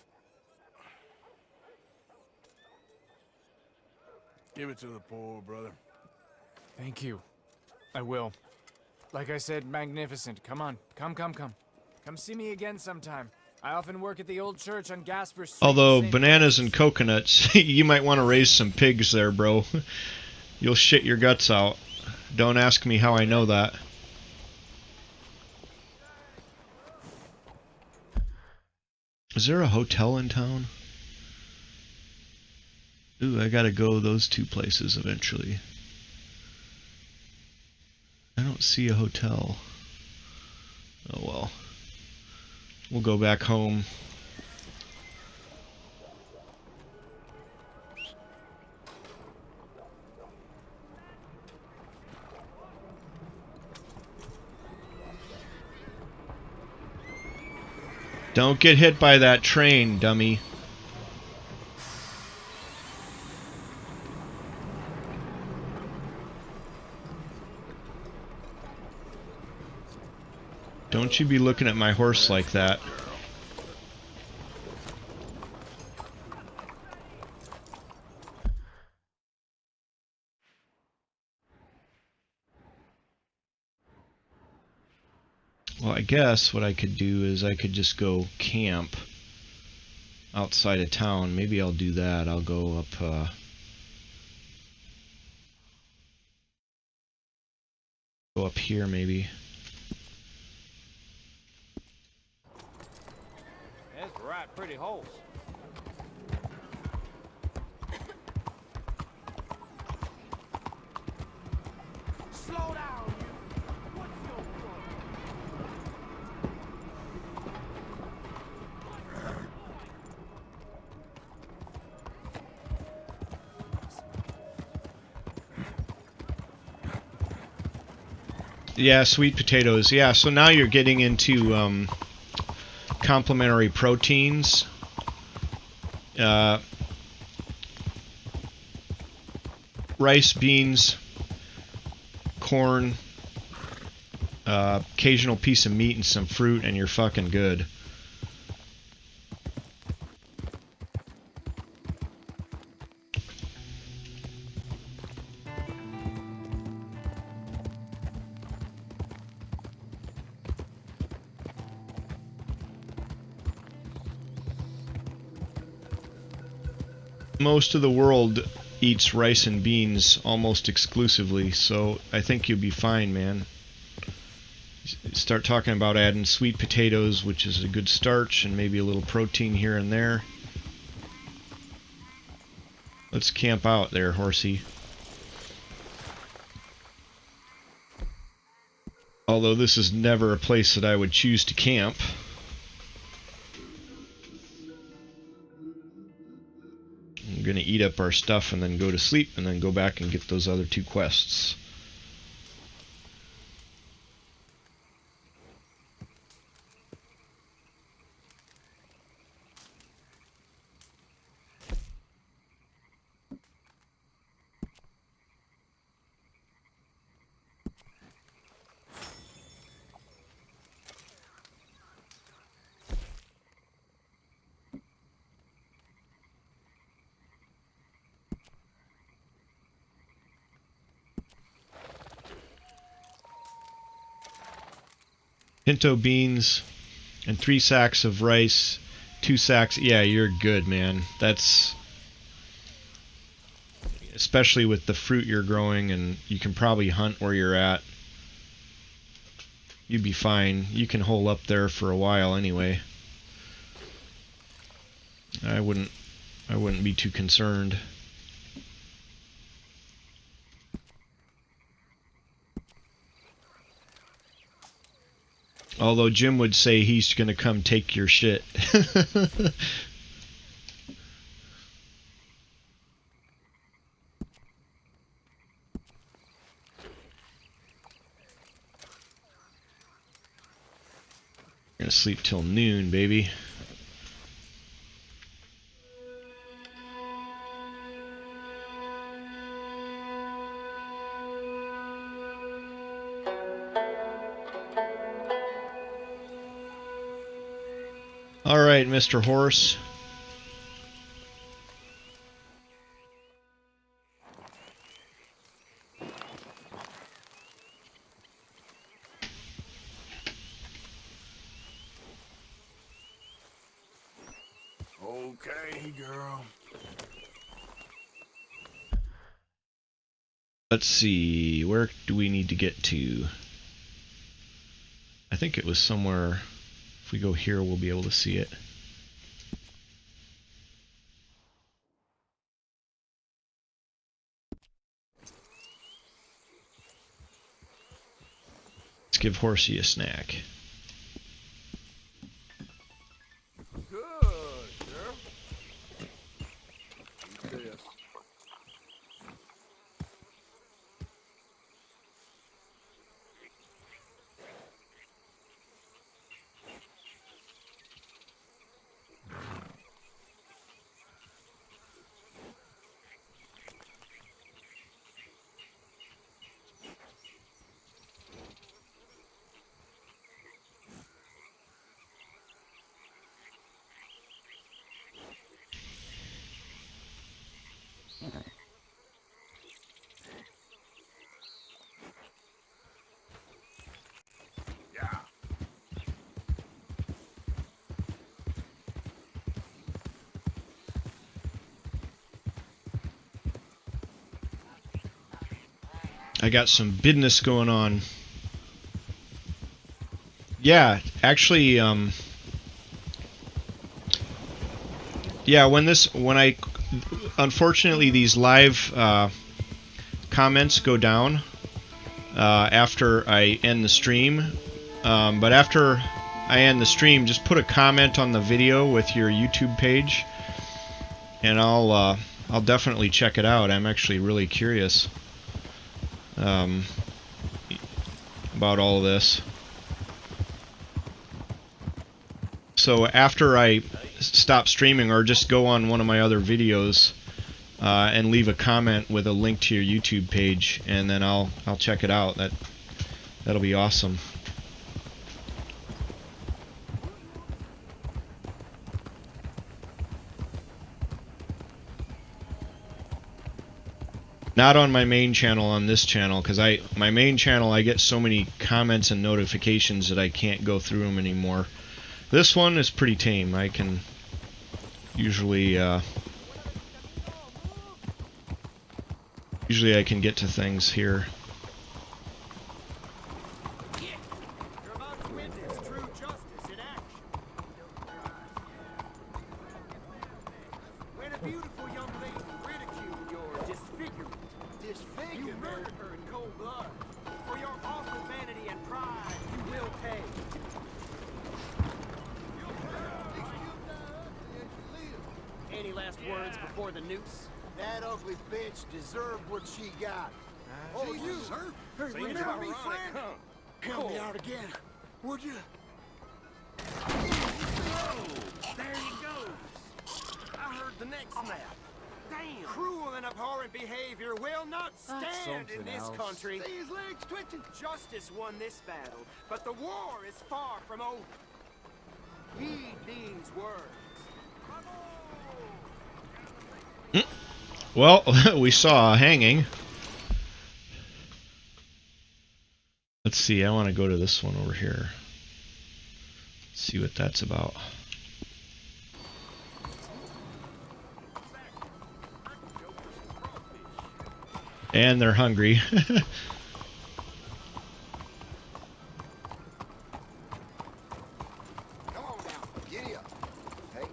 Give it to the poor, brother. Thank you. I will. Like I said, magnificent. Come on. Come. Come see me again sometime. I often work at the old church on Gasper Street. Although St. bananas Francis. and coconuts, you might want to raise some pigs there, bro. You'll shit your guts out. Don't ask me how I know that. Is there a hotel in town? Ooh, I gotta go those two places eventually. I don't see a hotel. Oh well. We'll go back home. Don't get hit by that train, dummy. Don't you be looking at my horse like that. Well, I guess what I could do is I could just go camp outside of town. Maybe I'll do that. I'll go up, go up here maybe. That's the right pretty horse. Slow down, you. What's your problem? Yeah, sweet potatoes. Yeah, so now you're getting into complementary proteins. Rice, beans, corn, occasional piece of meat and some fruit, and you're fucking good. Most of the world eats rice and beans almost exclusively, so I think you'll be fine, man. Start talking about adding sweet potatoes, which is a good starch, and maybe a little protein here and there. Let's camp out there, horsey. Although this is never a place that I would choose to camp. I'm gonna eat up our stuff and then go to sleep and then go back and get those other two quests. Pinto beans and 3 sacks of rice, 2 sacks. Yeah, you're good, man. That's especially with the fruit you're growing, and you can probably hunt where you're at. You'd be fine. You can hole up there for a while anyway. I wouldn't be too concerned. Although Jim would say he's going to come take your shit. Gonna sleep till noon, baby. All right, Mr. Horse. Okay, girl. Let's see, where do we need to get to? I think it was somewhere. If we go here, we'll be able to see it. Let's give Horsey a snack. Good, girl. Eat this. Yeah. I got some business going on. Yeah, actually, yeah, unfortunately these live comments go down after I end the stream. But after I end the stream, just put a comment on the video with your YouTube page, and I'll definitely check it out. I'm actually really curious about all of this. So after I stop streaming, or just go on one of my other videos and leave a comment with a link to your YouTube page, and then I'll check it out. That'll be awesome. Not on my main channel, on this channel, because my main channel I get so many comments and notifications that I can't go through them anymore. This one is pretty tame. I can usually I can get to things here. You're about to witness true justice in action. When a beautiful young lady ridiculed your disfigurement, you murdered her in cold blood. For your awful vanity and pride, you will pay. Any last words before the noose? That ugly bitch deserved what she got. Oh, you! Hey, remember me, friend? Help me out again, would you? There he goes. I heard the neck snap. Damn! Cruel and abhorrent behavior will not stand in this country. See his legs twitching. Justice won this battle, but the war is far from over. Heed these words. Well, we saw a hanging. Let's see, I want to go to this one over here. See what that's about. And they're hungry. Come on now, giddy up. Hey.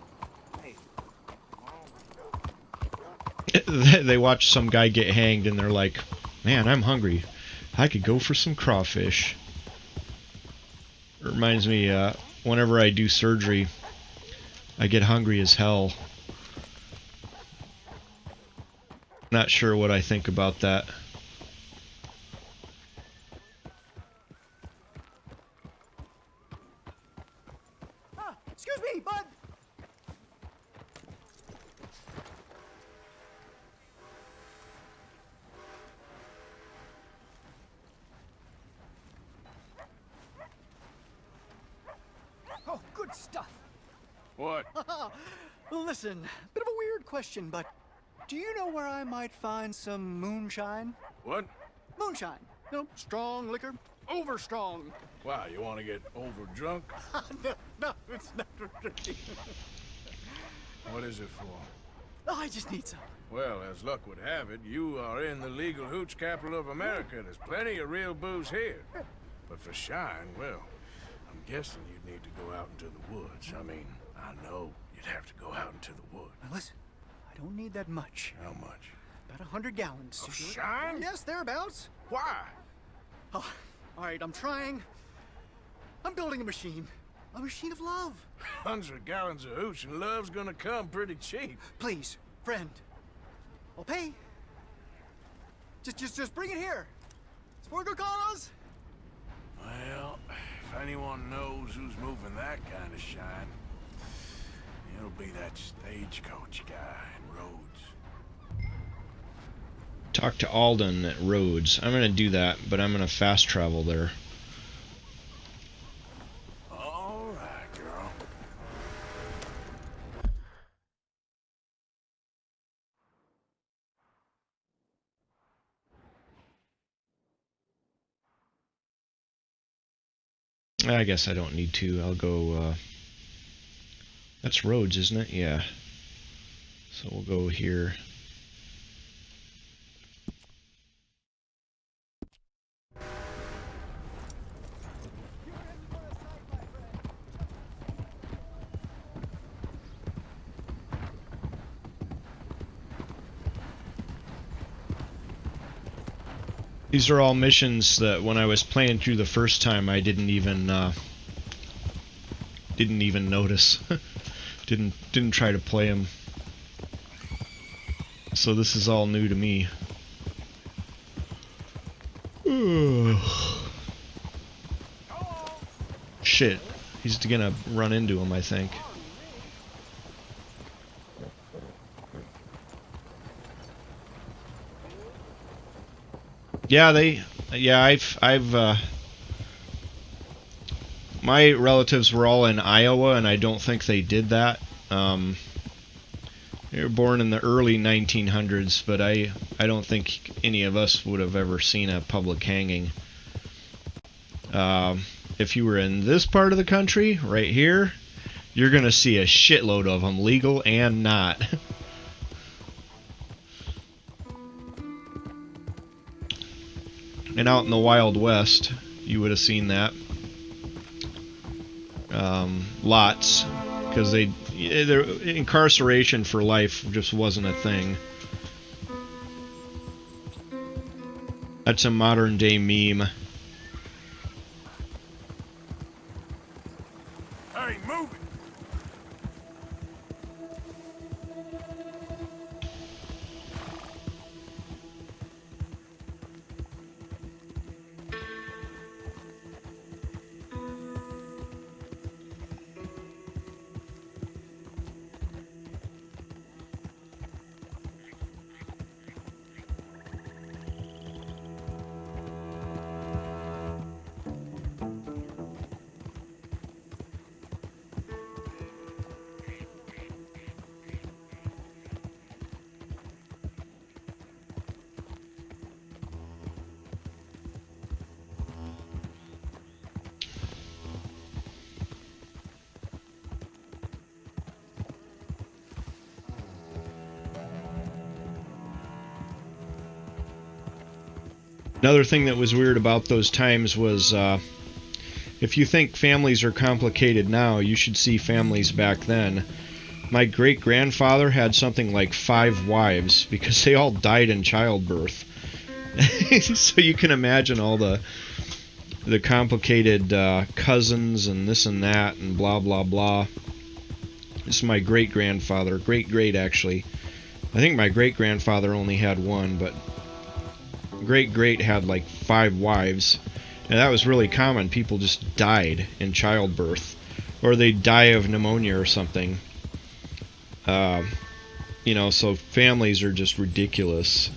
They watch some guy get hanged and they're like, man, I'm hungry. I could go for some crawfish. Or Reminds me, whenever I do surgery, I get hungry as hell. Not sure what I think about that. Excuse me, bud. Oh, good stuff. What? Listen, bit of a weird question, but do you know where I might find some moonshine? What? Moonshine. No, strong liquor. Over strong. Wow, you want to get over drunk? No, it's not. What is it for? I just need some. Well, as luck would have it, you are in the legal hooch capital of America. There's plenty of real booze here. But for shine, well, I'm guessing you'd need to go out into the woods. I mean, I know you'd have to go out into the woods. Now listen, I don't need that much. How much? About 100 gallons. Of shine? Yes, thereabouts. Why? Oh, all right, I'm trying. I'm building a machine. A machine of love. 100 gallons of hooch and love's gonna come pretty cheap. Please, friend. I'll pay. Just bring it here. It's for a good cause. Well, if anyone knows who's moving that kind of shine, it'll be that stagecoach guy in Rhodes. Talk to Alden at Rhodes. I'm gonna do that, but I'm gonna fast travel there. All right, girl. I guess I don't need to. I'll go, that's Rhodes, isn't it? Yeah. So we'll go here. These are all missions that when I was playing through the first time I didn't even notice. didn't try to play them. So this is all new to me. Shit. He's gonna run into him, I think. Yeah, I've my relatives were all in Iowa, and I don't think they did that. They were born in the early 1900s, but I don't think any of us would have ever seen a public hanging. If you were in this part of the country, right here, you're gonna see a shitload of them, legal and not. And out in the Wild West, you would have seen that. Lots, because their incarceration for life just wasn't a thing. That's a modern day meme. Hey, move it! Another thing that was weird about those times was, if you think families are complicated now, you should see families back then. My great-grandfather had something like 5 wives because they all died in childbirth. So you can imagine all the the complicated cousins and this and that and blah blah blah. This is my great-grandfather, great actually. I think my great-grandfather only had one, but great had like 5 wives, and that was really common. People just died in childbirth, or they'd die of pneumonia or something. You know, so families are just ridiculous.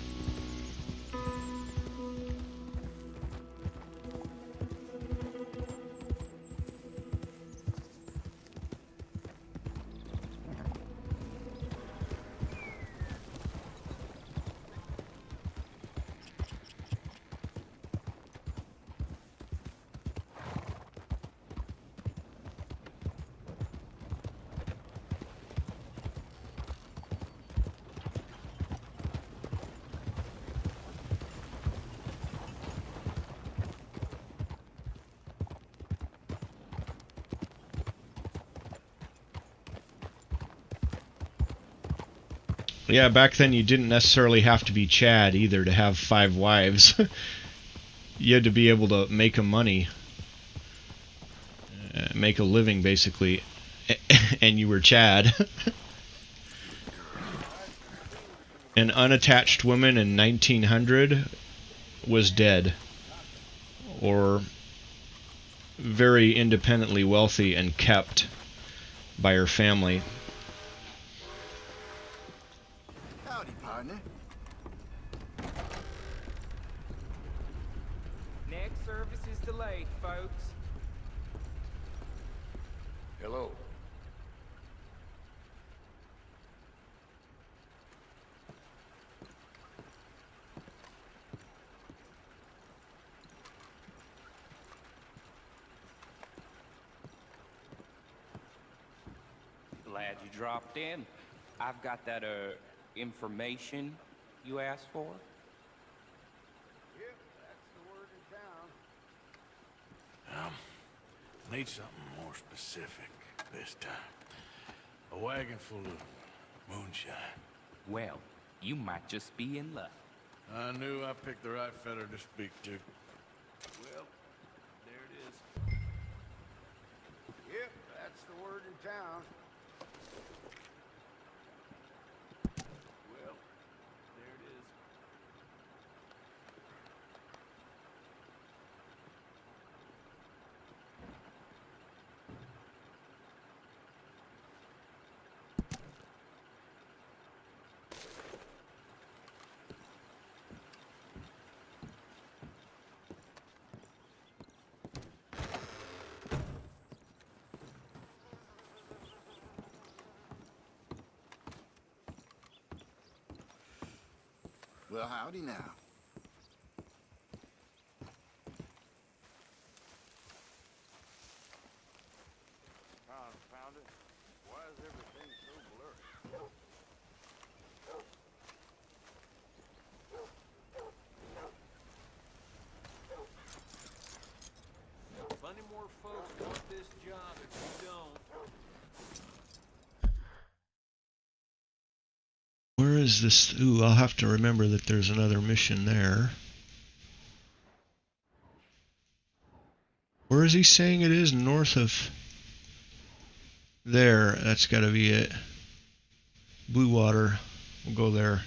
Yeah, back then you didn't necessarily have to be Chad either to have 5 wives. You had to be able to make a money, make a living basically, and you were Chad. An unattached woman in 1900 was dead, or very independently wealthy and kept by her family. Howdy, partner. Next service is delayed, folks. Hello. Glad you dropped in. I've got that, information you asked for. Yep, that's the word in town. Need something more specific this time. A wagon full of moonshine. Well, you might just be in luck. I knew I picked the right feller to speak to. Well, there it is. Yep, that's the word in town. Well, there it is. Well, howdy now. Confound it. Why is everything so blurry? Plenty more folks want this job if you don't. Where is this? Ooh, I'll have to remember that there's another mission there. Where is he saying it is? North of there. That's got to be it. Blue water. We'll go there.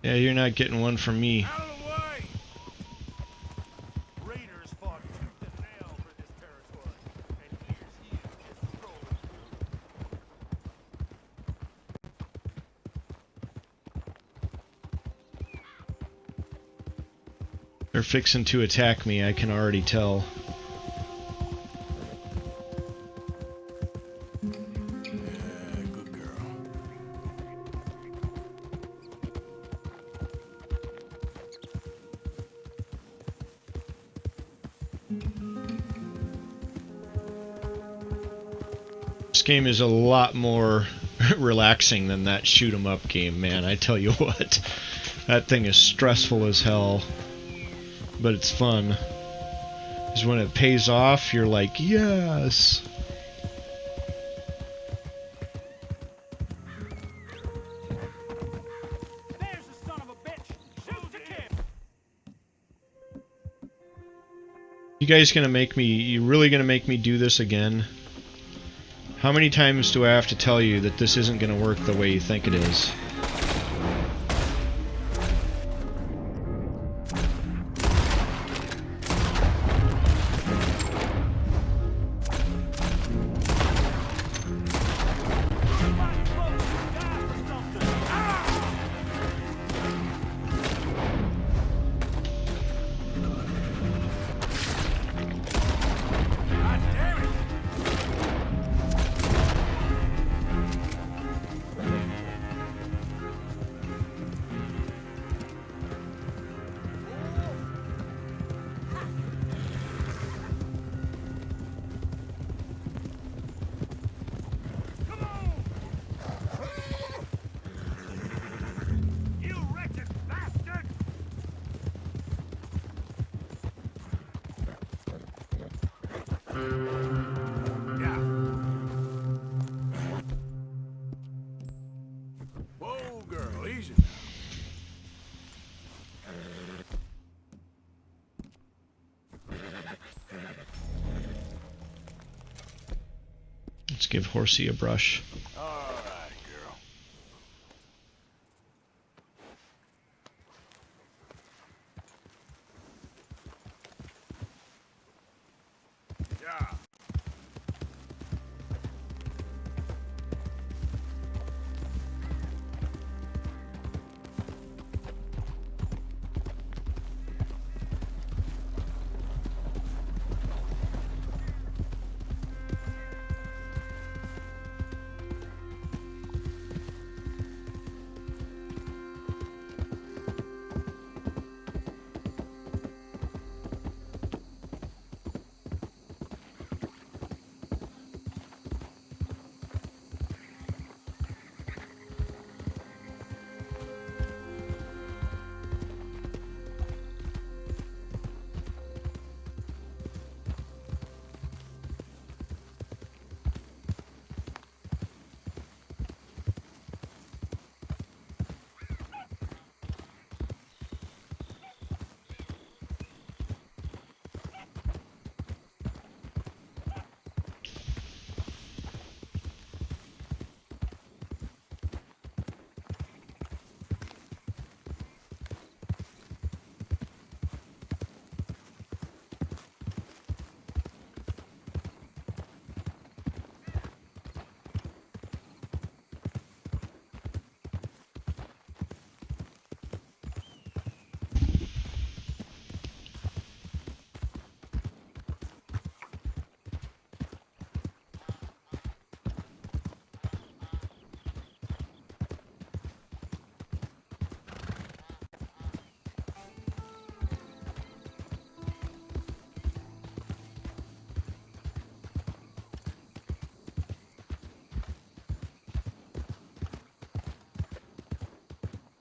Yeah, you're not getting one from me. Out of the way! Raiders fought tooth and nail for this territory, and here's you just strolling through. They're fixing to attack me, I can already tell. Good girl. This game is a lot more relaxing than that shoot 'em up game, man. I tell you what, that thing is stressful as hell, but it's fun. Because when it pays off, you're like, yes. There's the son of a bitch. Shoot the kid. You guys gonna make me? You really gonna make me do this again? How many times do I have to tell you that this isn't gonna work the way you think it is? Whoa, girl, easy. Let's give Horsey a brush. All right, girl. Yeah.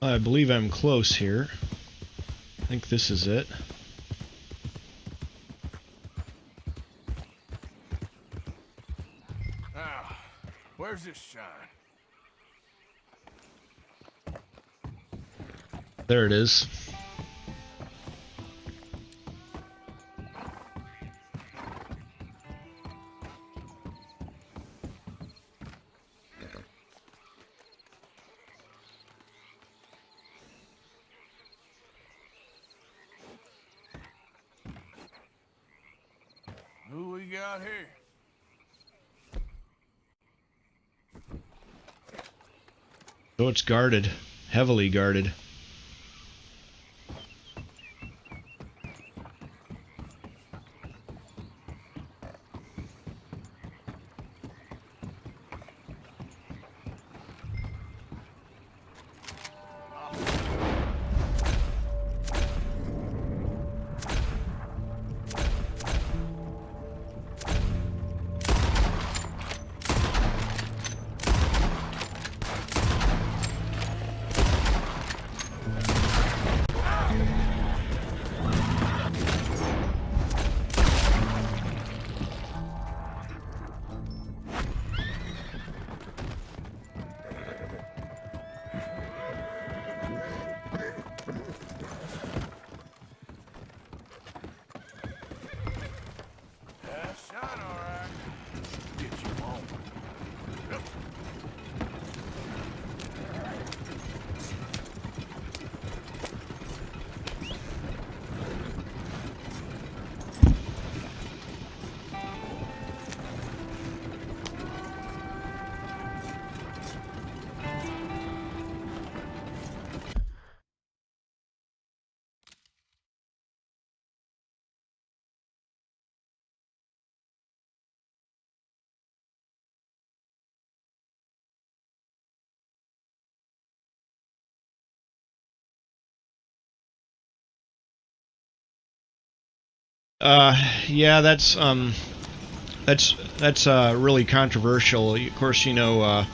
I believe I'm close here. I think this is it. Now, where's this shine? There it is. Who we got here? Oh, it's guarded. Heavily guarded. Done, all right. Get you home. Yep. Yeah, that's really controversial. Of course, you know,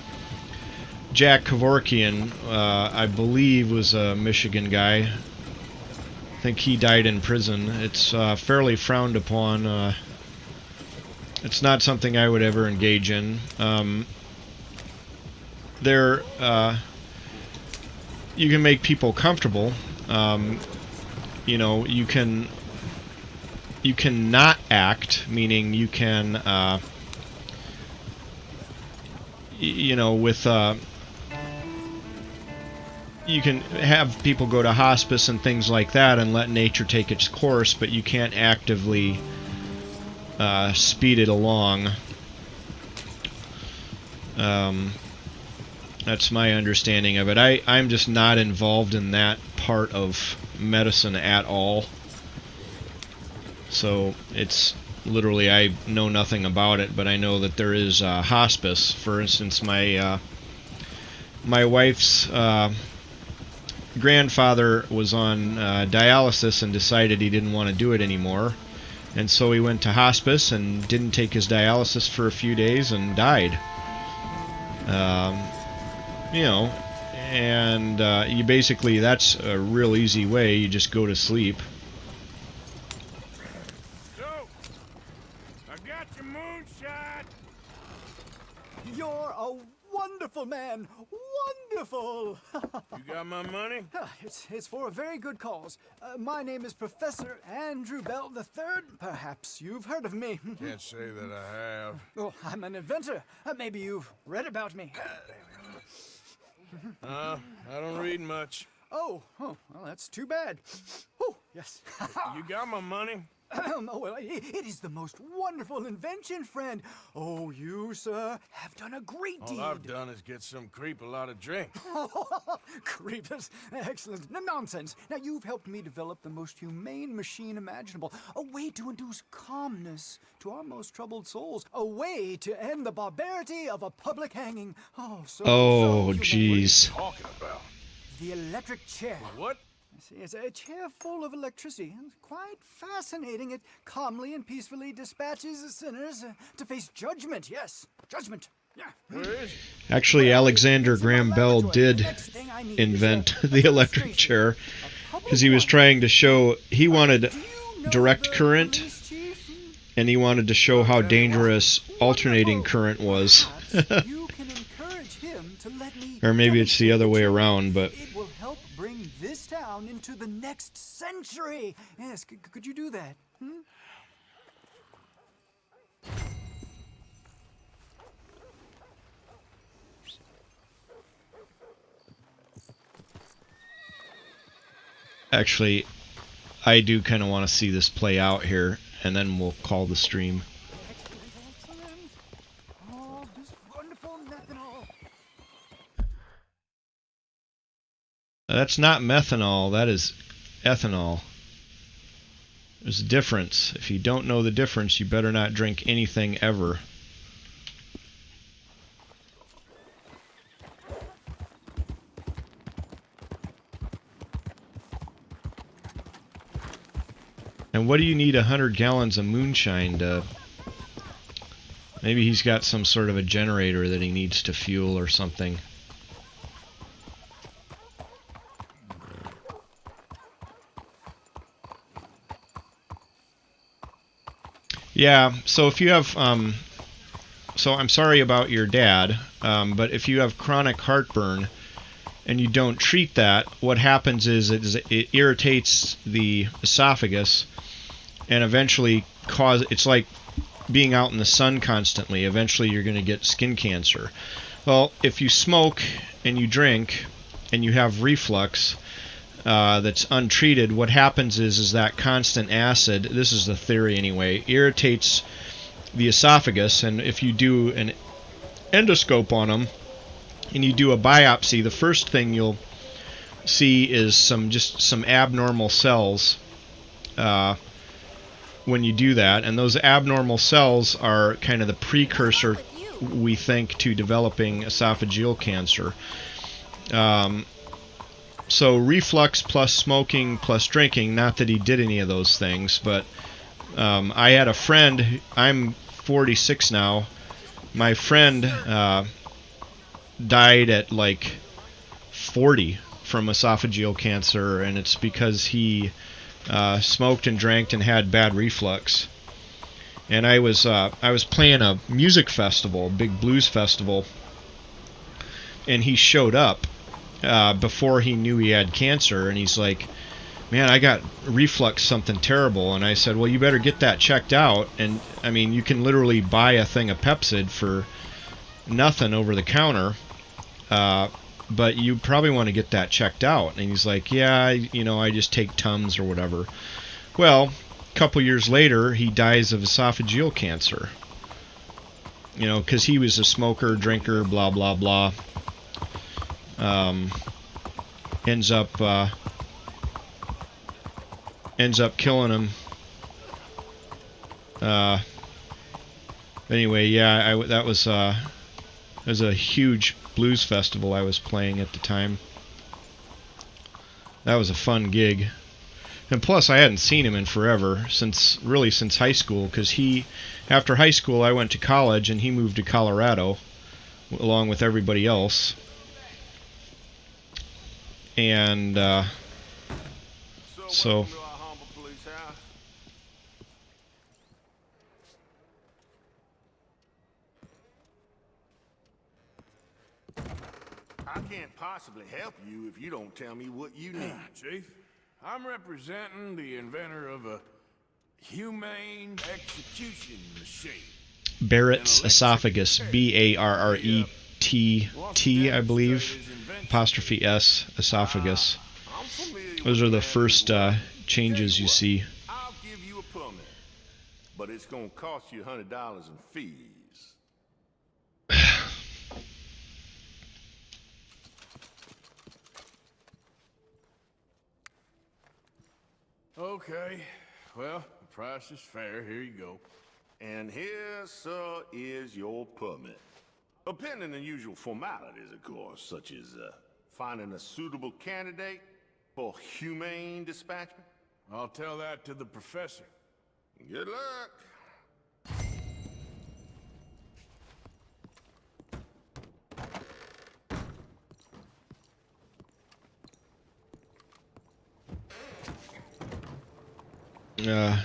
Jack Kevorkian, I believe, was a Michigan guy. I think he died in prison. It's fairly frowned upon. It's not something I would ever engage in. There, you can make people comfortable. You know, you can not act, meaning you can, you know, with you can have people go to hospice and things like that and let nature take its course, but you can't actively speed it along. That's my understanding of it. I'm just not involved in that part of medicine at all. So it's literally, I know nothing about it, but I know that there is hospice. For instance, my wife's grandfather was on dialysis and decided he didn't want to do it anymore, and so he went to hospice and didn't take his dialysis for a few days and died. You know, and you basically, that's a real easy way. You just go to sleep. So, I got your moonshine. You're a wonderful man. Wonderful. You got my money? It's for a very good cause. My name is Professor Andrew Bell III. Perhaps you've heard of me. Can't say that I have. Oh, I'm an inventor. Maybe you've read about me. I don't read much. Oh, well, that's too bad. Oh, yes. You got my money? Oh, well, it is the most wonderful invention, friend. Oh, you, sir, have done a great deed. All I've done is get some creep a lot of drink. Creepers. Excellent. No, nonsense. Now, you've helped me develop the most humane machine imaginable. A way to induce calmness to our most troubled souls. A way to end the barbarity of a public hanging. Oh, so Jeez. Talking about the electric chair. what? See, it's a chair full of electricity. It's quite fascinating. It calmly and peacefully dispatches sinners to face judgment. Yes, judgment. Yeah. Where is it? Actually, Alexander Graham Bell did invent the electric chair because he was trying to show, he wanted direct current, and he wanted to show how dangerous alternating current was. Or maybe it's the other way around, but It will help bring this town into the next century. Yes, could you do that? actually, I do kind of want to see this play out here, and then we'll call the stream. Excellent. Oh, this wonderful methanol. That's not methanol, that is ethanol. There's a difference. If you don't know the difference, you better not drink anything ever. And what do you need 100 gallons of moonshine to... Maybe he's got some sort of a generator that he needs to fuel or something. Yeah, so if you have... so I'm sorry about your dad, but if you have chronic heartburn and you don't treat that, what happens is it irritates the esophagus and eventually it's like being out in the sun constantly, eventually you're going to get skin cancer. Well, if you smoke and you drink and you have reflux that's untreated, what happens is that constant acid, this is the theory anyway, irritates the esophagus, and if you do an endoscope on them and you do a biopsy, the first thing you'll see is some abnormal cells when you do that, and those abnormal cells are kind of the precursor, we think, to developing esophageal cancer. So reflux plus smoking plus drinking, not that he did any of those things, but I had a friend, I'm 46 now, my friend died at like 40 from esophageal cancer, and it's because he smoked and drank and had bad reflux. And I was playing a music festival, a big blues festival, and he showed up before he knew he had cancer, and he's like, man, I got reflux, something terrible. And I said, well, you better get that checked out. And I mean, you can literally buy a thing of Pepsid for nothing over the counter, but you probably want to get that checked out. And he's like, yeah, I just take Tums or whatever. Well, a couple years later, he dies of esophageal cancer. Because he was a smoker, drinker, blah, blah, blah. Ends up killing him. Anyway, yeah, that was a huge blues festival I was playing at the time. That was a fun gig. And plus, I hadn't seen him in forever, since high school, because after high school, I went to college, and he moved to Colorado, along with everybody else. And, so... I can't possibly help you if you don't tell me what you need. Chief, I'm representing the inventor of a humane execution machine. Barrett's esophagus, B-A-R-R-E-T-T, I believe, apostrophe S, esophagus. Those are the first changes you see. I'll give you a permit, but it's gonna cost you $100 in fees. Okay, well, the price is fair. Here you go. And here, sir, is your permit. Pending the usual formalities, of course, such as finding a suitable candidate for humane dispatchment. I'll tell that to the professor. Good luck.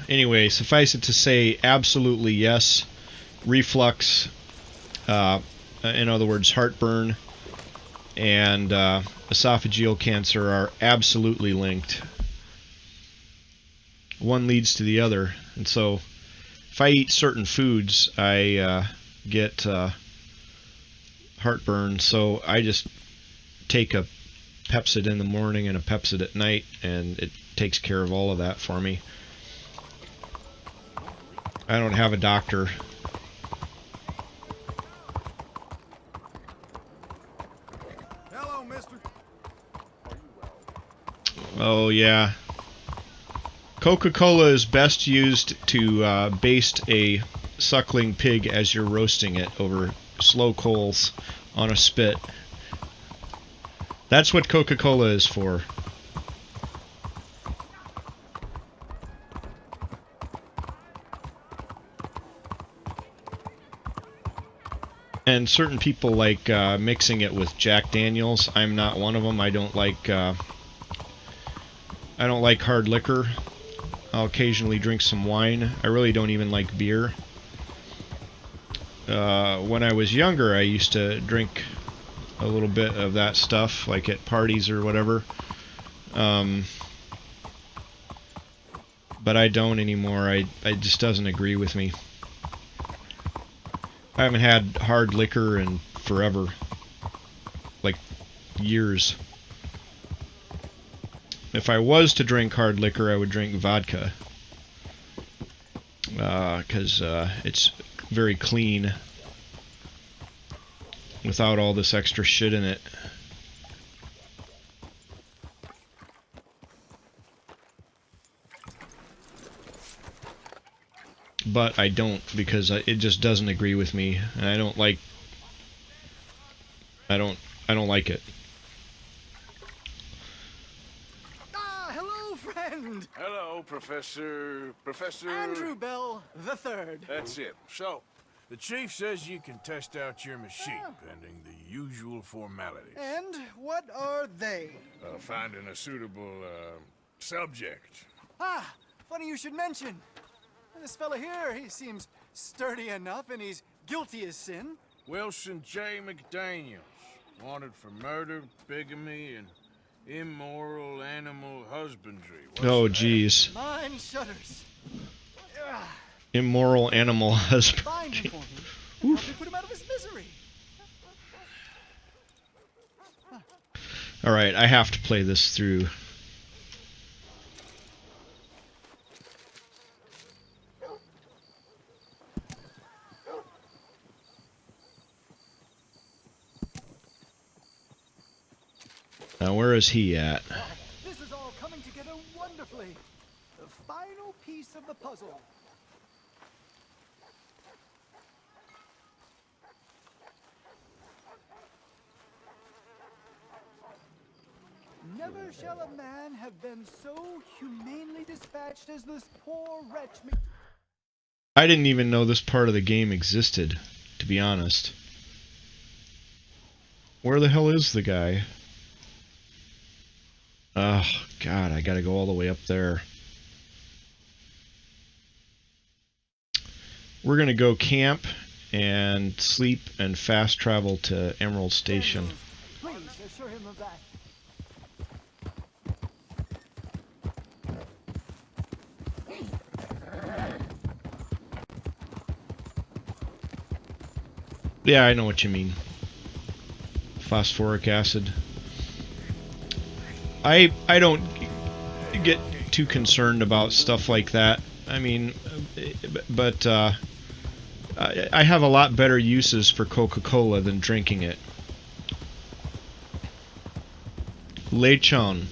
Anyway, suffice it to say, absolutely yes. Reflux, in other words, heartburn, and esophageal cancer are absolutely linked. One leads to the other. And so, if I eat certain foods, I get heartburn. So I just take a Pepsid in the morning and a Pepsid at night, and it takes care of all of that for me. I don't have a doctor. Hello, mister. Oh, yeah. Coca-Cola is best used to baste a suckling pig as you're roasting it over slow coals on a spit. That's what Coca-Cola is for. And certain people like mixing it with Jack Daniels. I'm not one of them. I don't like hard liquor. I'll occasionally drink some wine. I really don't even like beer. When I was younger, I used to drink a little bit of that stuff, like at parties or whatever. But I don't anymore. It just doesn't agree with me. I haven't had hard liquor in forever. Like, years. If I was to drink hard liquor, I would drink vodka. Because it's very clean. Without all this extra shit in it. But I don't, because it just doesn't agree with me, and I don't like it. Ah, hello, friend. Hello, Professor Andrew Bell the Third. That's it. So, the chief says you can test out your machine, pending the usual formalities. And what are they? Finding a suitable, subject. Ah, funny you should mention. This fella here, he seems sturdy enough, and he's guilty as sin. Wilson J. McDaniels, wanted for murder, bigamy, and immoral animal husbandry. Oh, jeez. Mine shudders. Immoral animal husband. Find him for me. And help me put him out of his misery. Alright, I have to play this through. Now, where is he at? This is all coming together wonderfully. The final piece of the puzzle. Never shall a man have been so humanely dispatched as this poor wretch. I didn't even know this part of the game existed, to be honest. Where the hell is the guy? Oh, God, I gotta go all the way up there. We're gonna go camp and sleep and fast travel to Emerald Station. Please assure him of that. Yeah, I know what you mean. Phosphoric acid. I don't get too concerned about stuff like that. I mean, but I have a lot better uses for Coca-Cola than drinking it. Lechon.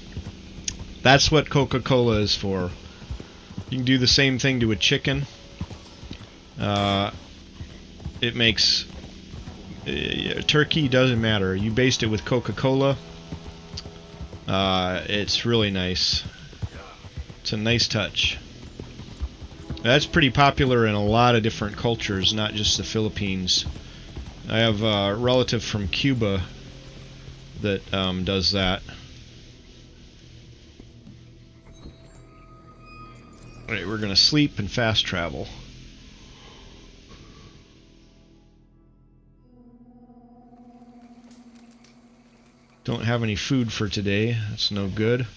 That's what Coca-Cola is for. You can do the same thing to a chicken. It makes... turkey doesn't matter. You baste it with Coca-Cola. It's really nice. It's a nice touch. That's pretty popular in a lot of different cultures, not just the Philippines. I have a relative from Cuba that does that. Alright, we're gonna sleep and fast travel. Don't have any food for today. That's no good.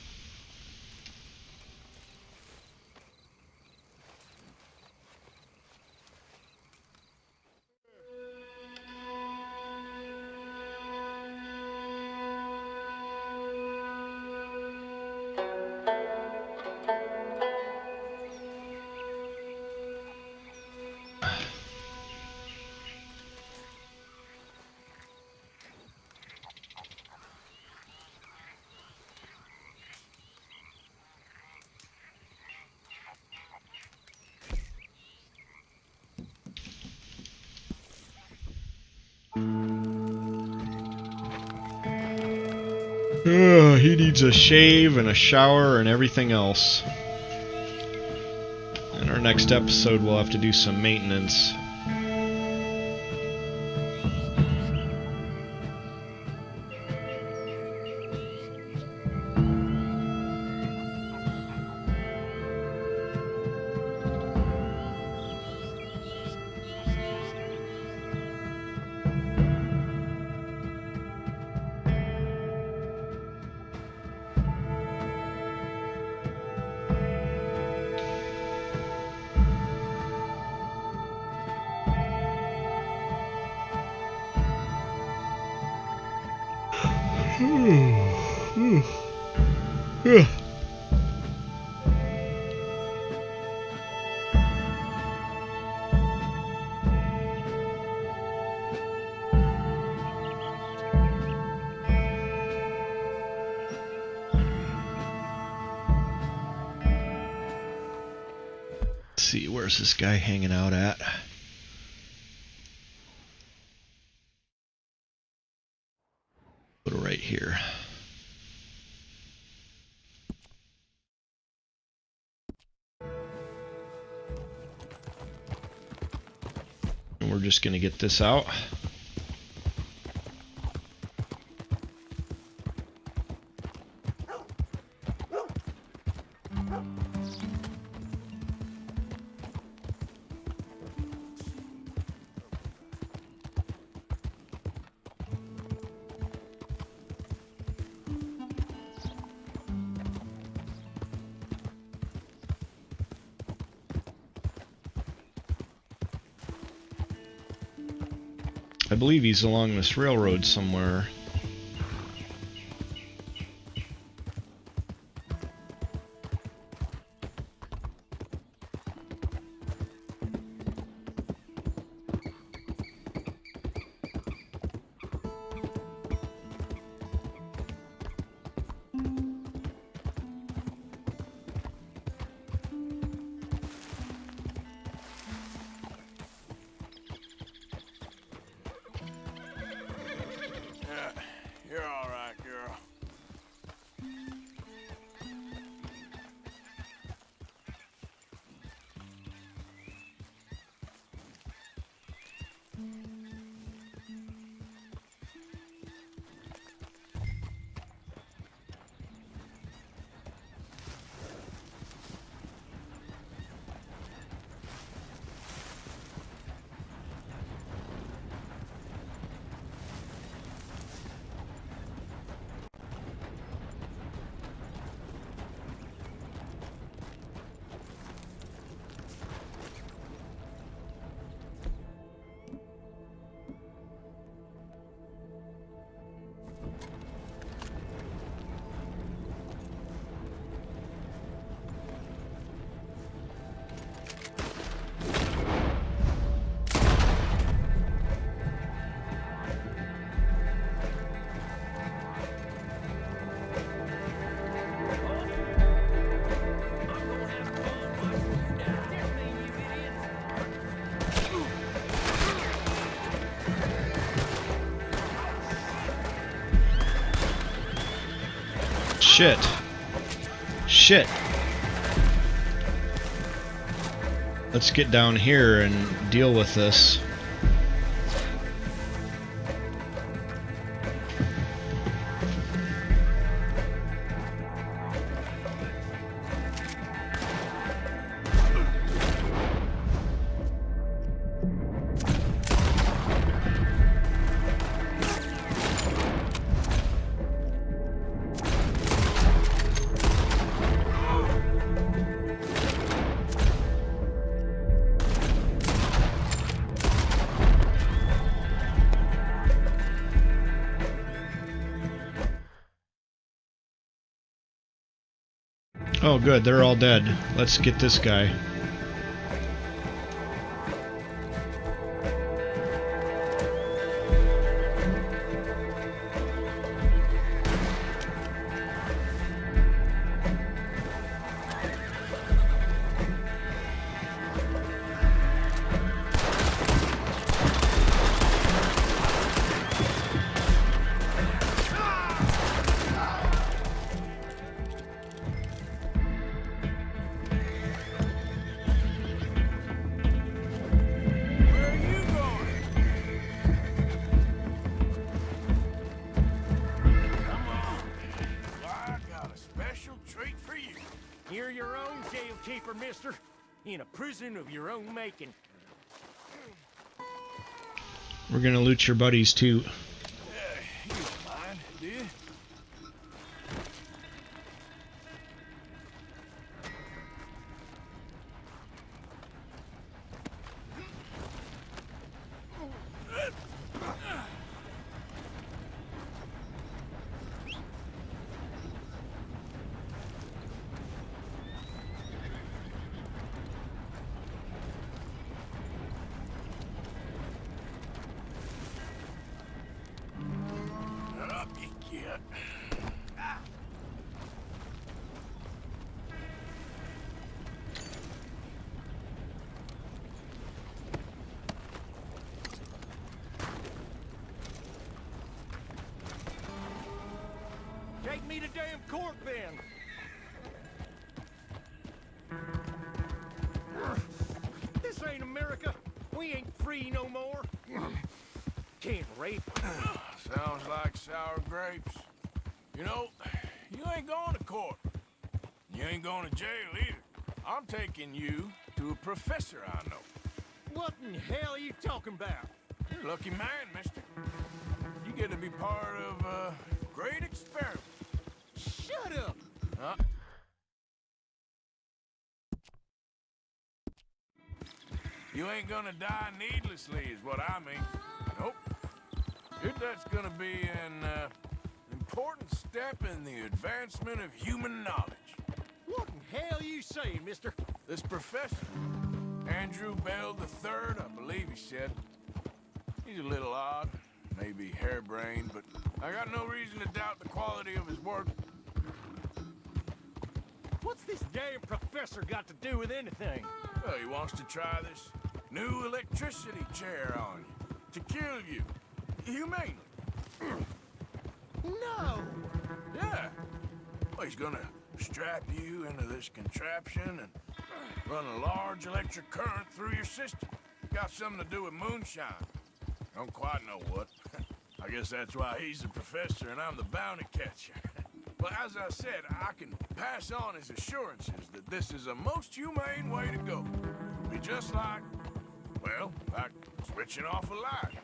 He needs a shave and a shower and everything else. In our next episode, we'll have to do some maintenance. See, where's this guy hanging out at? Put it right here. And we're just going to get this out. I believe he's along this railroad somewhere. You're all right, girl. Shit. Shit. Let's get down here and deal with this. Oh good, they're all dead. Let's get this guy. You're your own jailkeeper, mister. In a prison of your own making. We're gonna loot your buddies too. You don't mind, do you? me to damn court then. This ain't America. We ain't free no more. Can't rape. Sounds like sour grapes. You know, you ain't going to court. You ain't going to jail either. I'm taking you to a professor I know. What in hell are you talking about? You're a lucky man, mister. You get to be part of a great experiment. Shut up! Huh? You ain't gonna die needlessly is what I mean. Nope. That's gonna be an important step in the advancement of human knowledge. What in hell are you saying, mister? This professor, Andrew Bell III, I believe he said. He's a little odd, maybe harebrained, but I got no reason to doubt the quality of his work. What's this damn professor got to do with anything? Well, he wants to try this new electricity chair on you, to kill you, humanely. No! Yeah. Well, he's gonna strap you into this contraption and run a large electric current through your system. Got something to do with moonshine. Don't quite know what. I guess that's why he's the professor and I'm the bounty catcher. But as I said, I can pass on his assurances that this is a most humane way to go. Be just like, well, like switching off a light.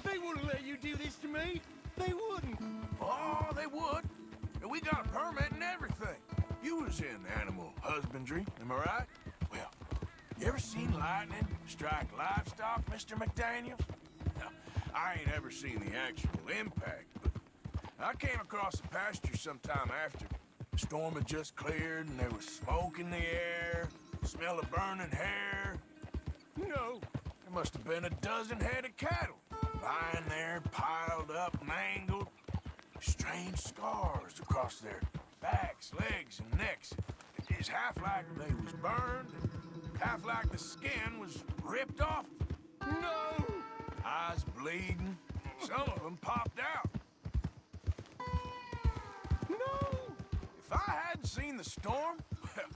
They wouldn't let you do this to me. They wouldn't. Oh, they would. And we got a permit and everything. You was in animal husbandry, am I right? Well, you ever seen lightning strike livestock, Mr. McDaniels? Now, I ain't ever seen the actual impact, but I came across the pasture sometime after. The storm had just cleared and there was smoke in the air, smell of burning hair. No. There must have been a dozen head of cattle, lying there, piled up, mangled. Strange scars across their backs, legs, and necks. It's half like they was burned, and half like the skin was ripped off. No! Eyes bleeding. Some of them popped out. No! If I hadn't seen the storm, well,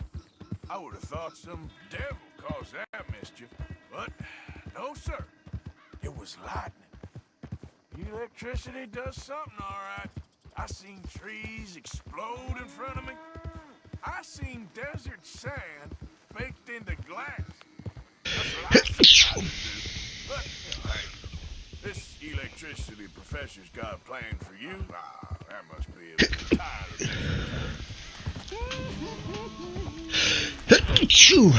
I would have thought some devil caused that mischief. But no, sir. It was lightning. Electricity does something, all right. I seen trees explode in front of me. I seen desert sand baked into glass. That's what I tried to do. But, you know, hey, this electricity professor's got a plan for you. Ah, that must be a entirely different kind.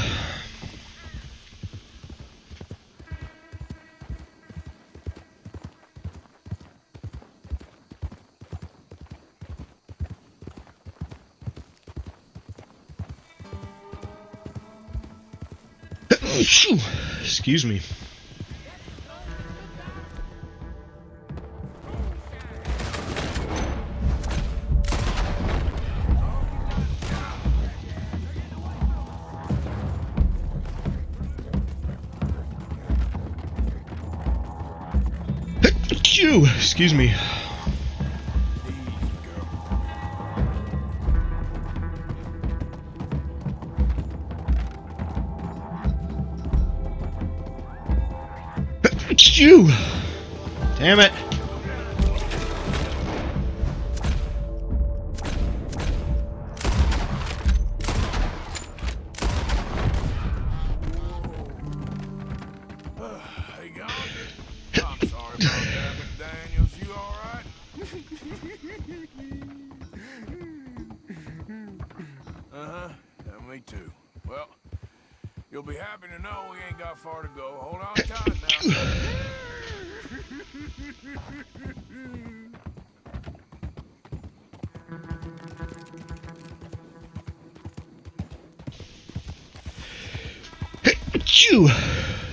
Achoo! Excuse me. Excuse me. You! Damn it! Hey, God. I'm sorry about that, McDaniels. You all right? Uh-huh. Yeah, me too. Well, you'll be happy to know we ain't got far to go. Hold on tight now.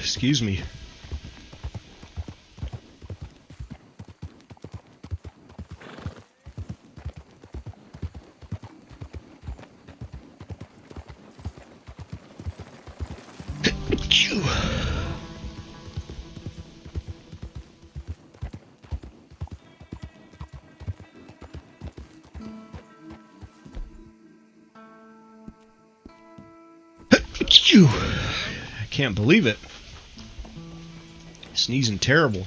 Excuse me. I can't believe it. Sneezing terrible.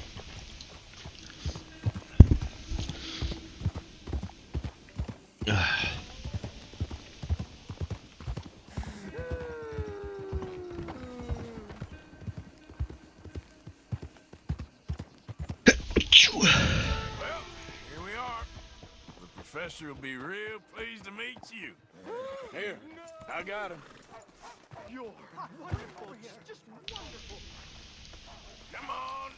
Well, here we are. The professor will be real pleased to meet you. Here, I got him. You're wonderful. Just wonderful. Come on.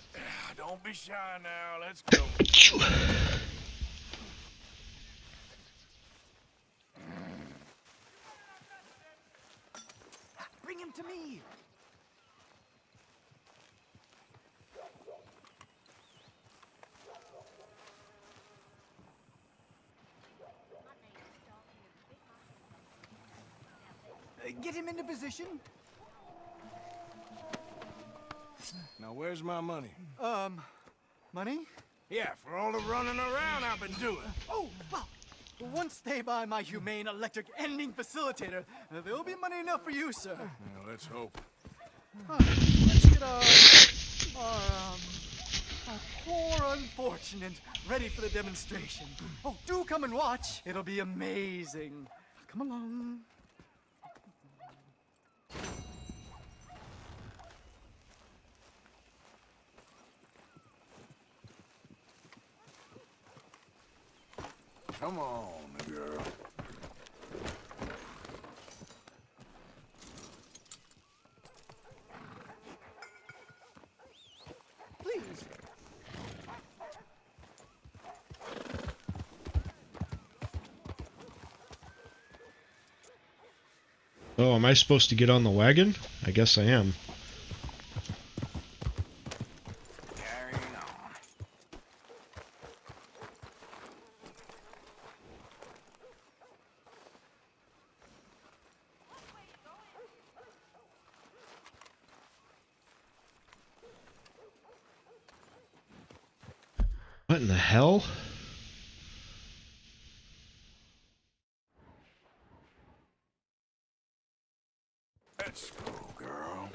Don't be shy now. Let's go. Bring him to me. Get him into position. Now, where's my money? Money? Yeah, for all the running around I've been doing. Oh, well, once they buy my humane electric ending facilitator, there'll be money enough for you, sir. Well, let's hope. Let's get our poor unfortunate ready for the demonstration. Oh, do come and watch. It'll be amazing. Come along. Come on, girl. Please. Oh, am I supposed to get on the wagon? I guess I am. Carrying on. What in the hell? Let's go, girl.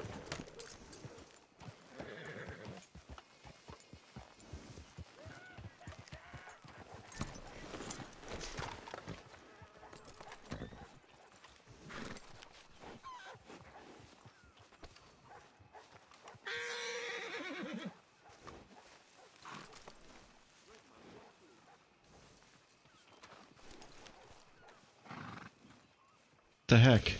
The heck?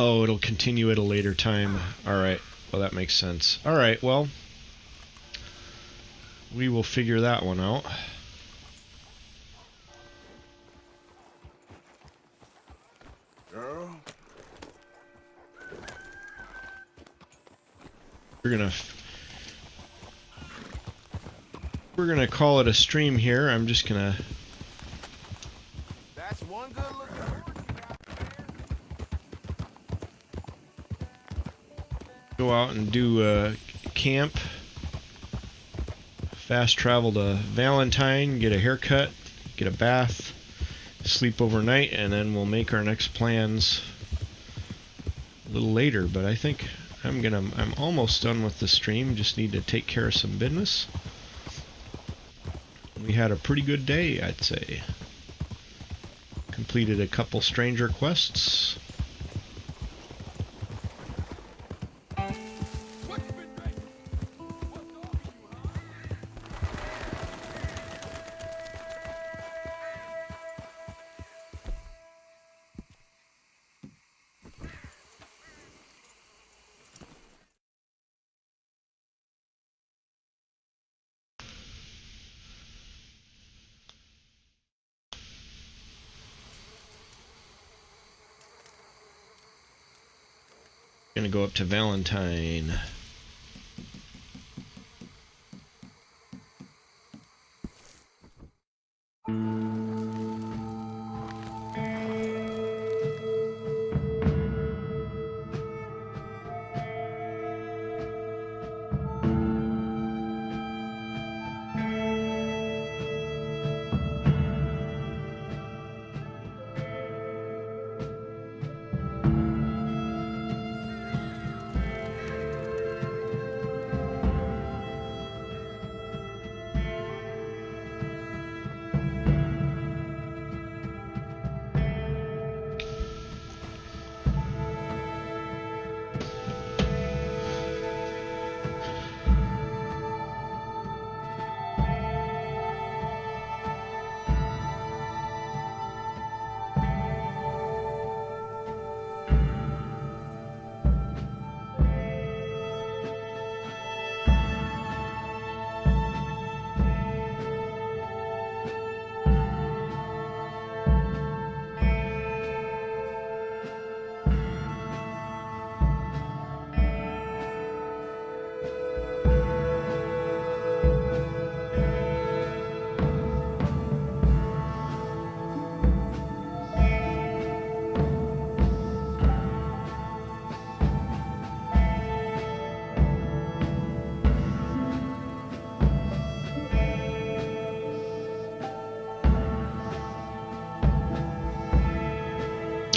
Oh, it'll continue at a later time. Alright, well that makes sense. Alright, well, we will figure that one out. Girl. We're gonna call it a stream here. I'm just gonna That's one good looking go out and do camp, fast travel to Valentine, get a haircut, get a bath, sleep overnight, and then we'll make our next plans a little later. But I think I'm almost done with the stream. Just need to take care of some business. We had a pretty good day, I'd say. Completed a couple stranger quests. Gonna go up to Valentine.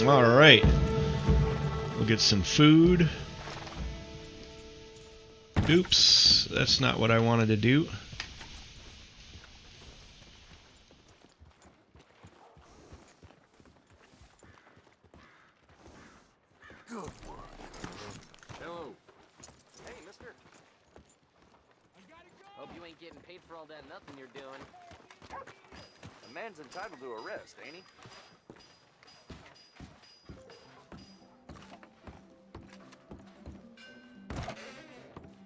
Alright. We'll get some food. Oops, that's not what I wanted to do. Good work. Hello. Hey, mister. Hope you ain't getting paid for all that nothing you're doing. A man's entitled to a rest, ain't he?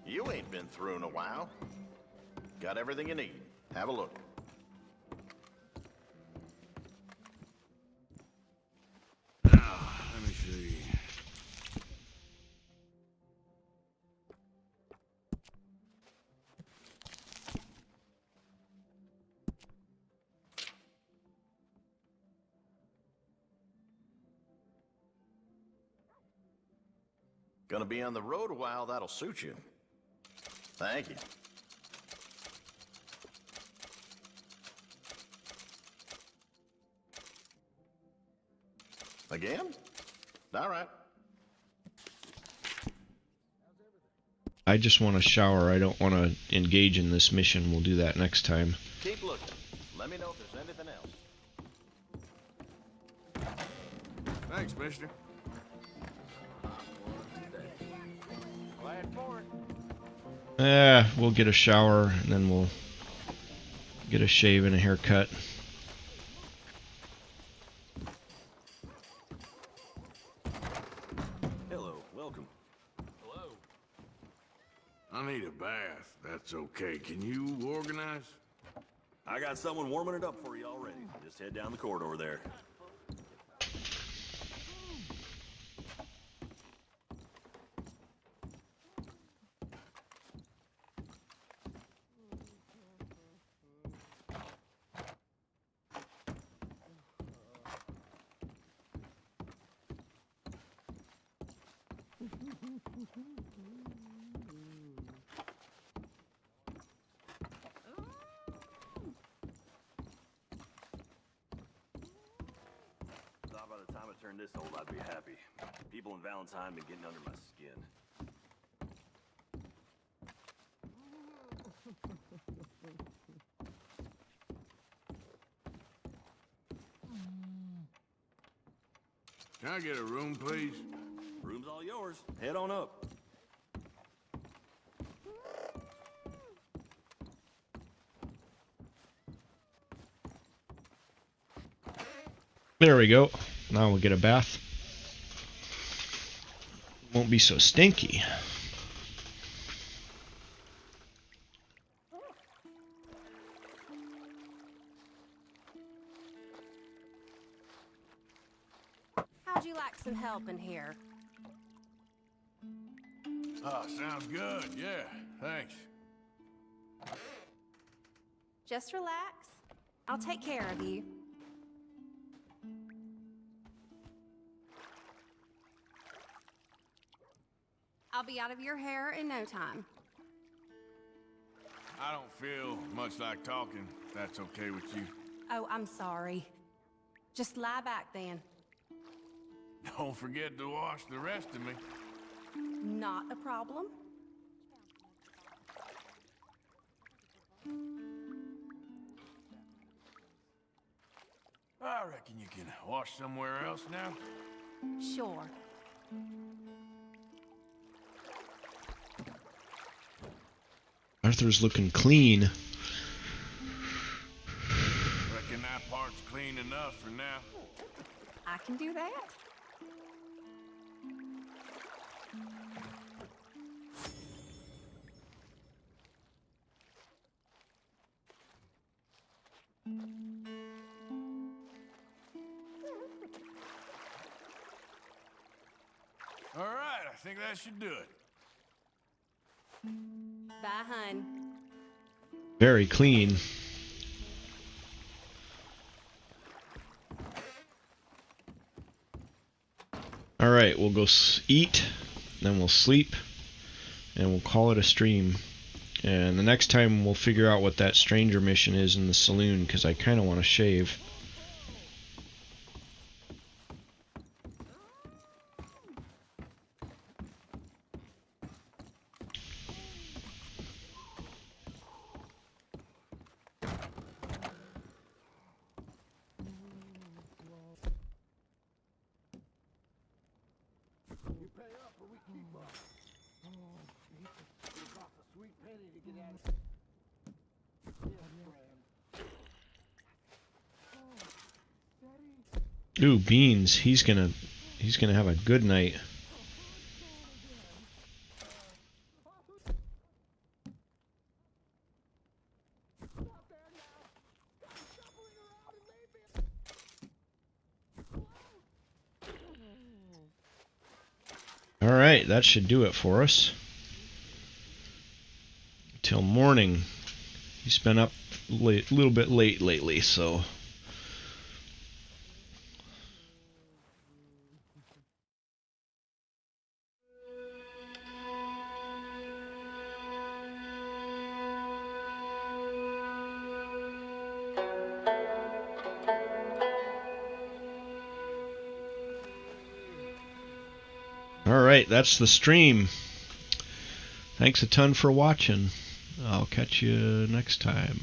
You ain't been through in a while. Got everything you need. Have a look. Now, let me see. Gonna be on the road a while, that'll suit you. Thank you. Again? All right. I just want to shower. I don't want to engage in this mission. We'll do that next time. Keep looking. Let me know if there's anything else. Thanks, mister. Glad for it. We'll get a shower and then we'll get a shave and a haircut. Hello, welcome. Hello. I need a bath. That's okay. Can you organize? I got someone warming it up for you already. Just head down the corridor there. Thought by the time I turned this old, I'd be happy. People in Valentine been getting under my skin. Can I get a room, please? Room's all yours. Head on up. There we go. Now we'll get a bath. Won't be so stinky. How'd you like some help in here? Oh, sounds good. Yeah, thanks. Just relax. I'll take care of you. I'll be out of your hair in no time. I don't feel much like talking, if that's okay with you. Oh, I'm sorry. Just lie back then. Don't forget to wash the rest of me. Not a problem. I reckon you can wash somewhere else now. Sure. Arthur's looking clean. Reckon that part's clean enough for now. I can do that. All right, I think that should do it. Bye, hun. Very clean. Alright, we'll go eat, then we'll sleep, and we'll call it a stream. And the next time we'll figure out what that stranger mission is in the saloon, because I kind of want to shave. You pay up or we keep up. It costs a sweet penny to get out of Ooh, Beans, he's gonna have a good night. Alright, that should do it for us. Till morning. He's been up a little bit late lately, so... Alright, that's the stream. Thanks a ton for watching. I'll catch you next time.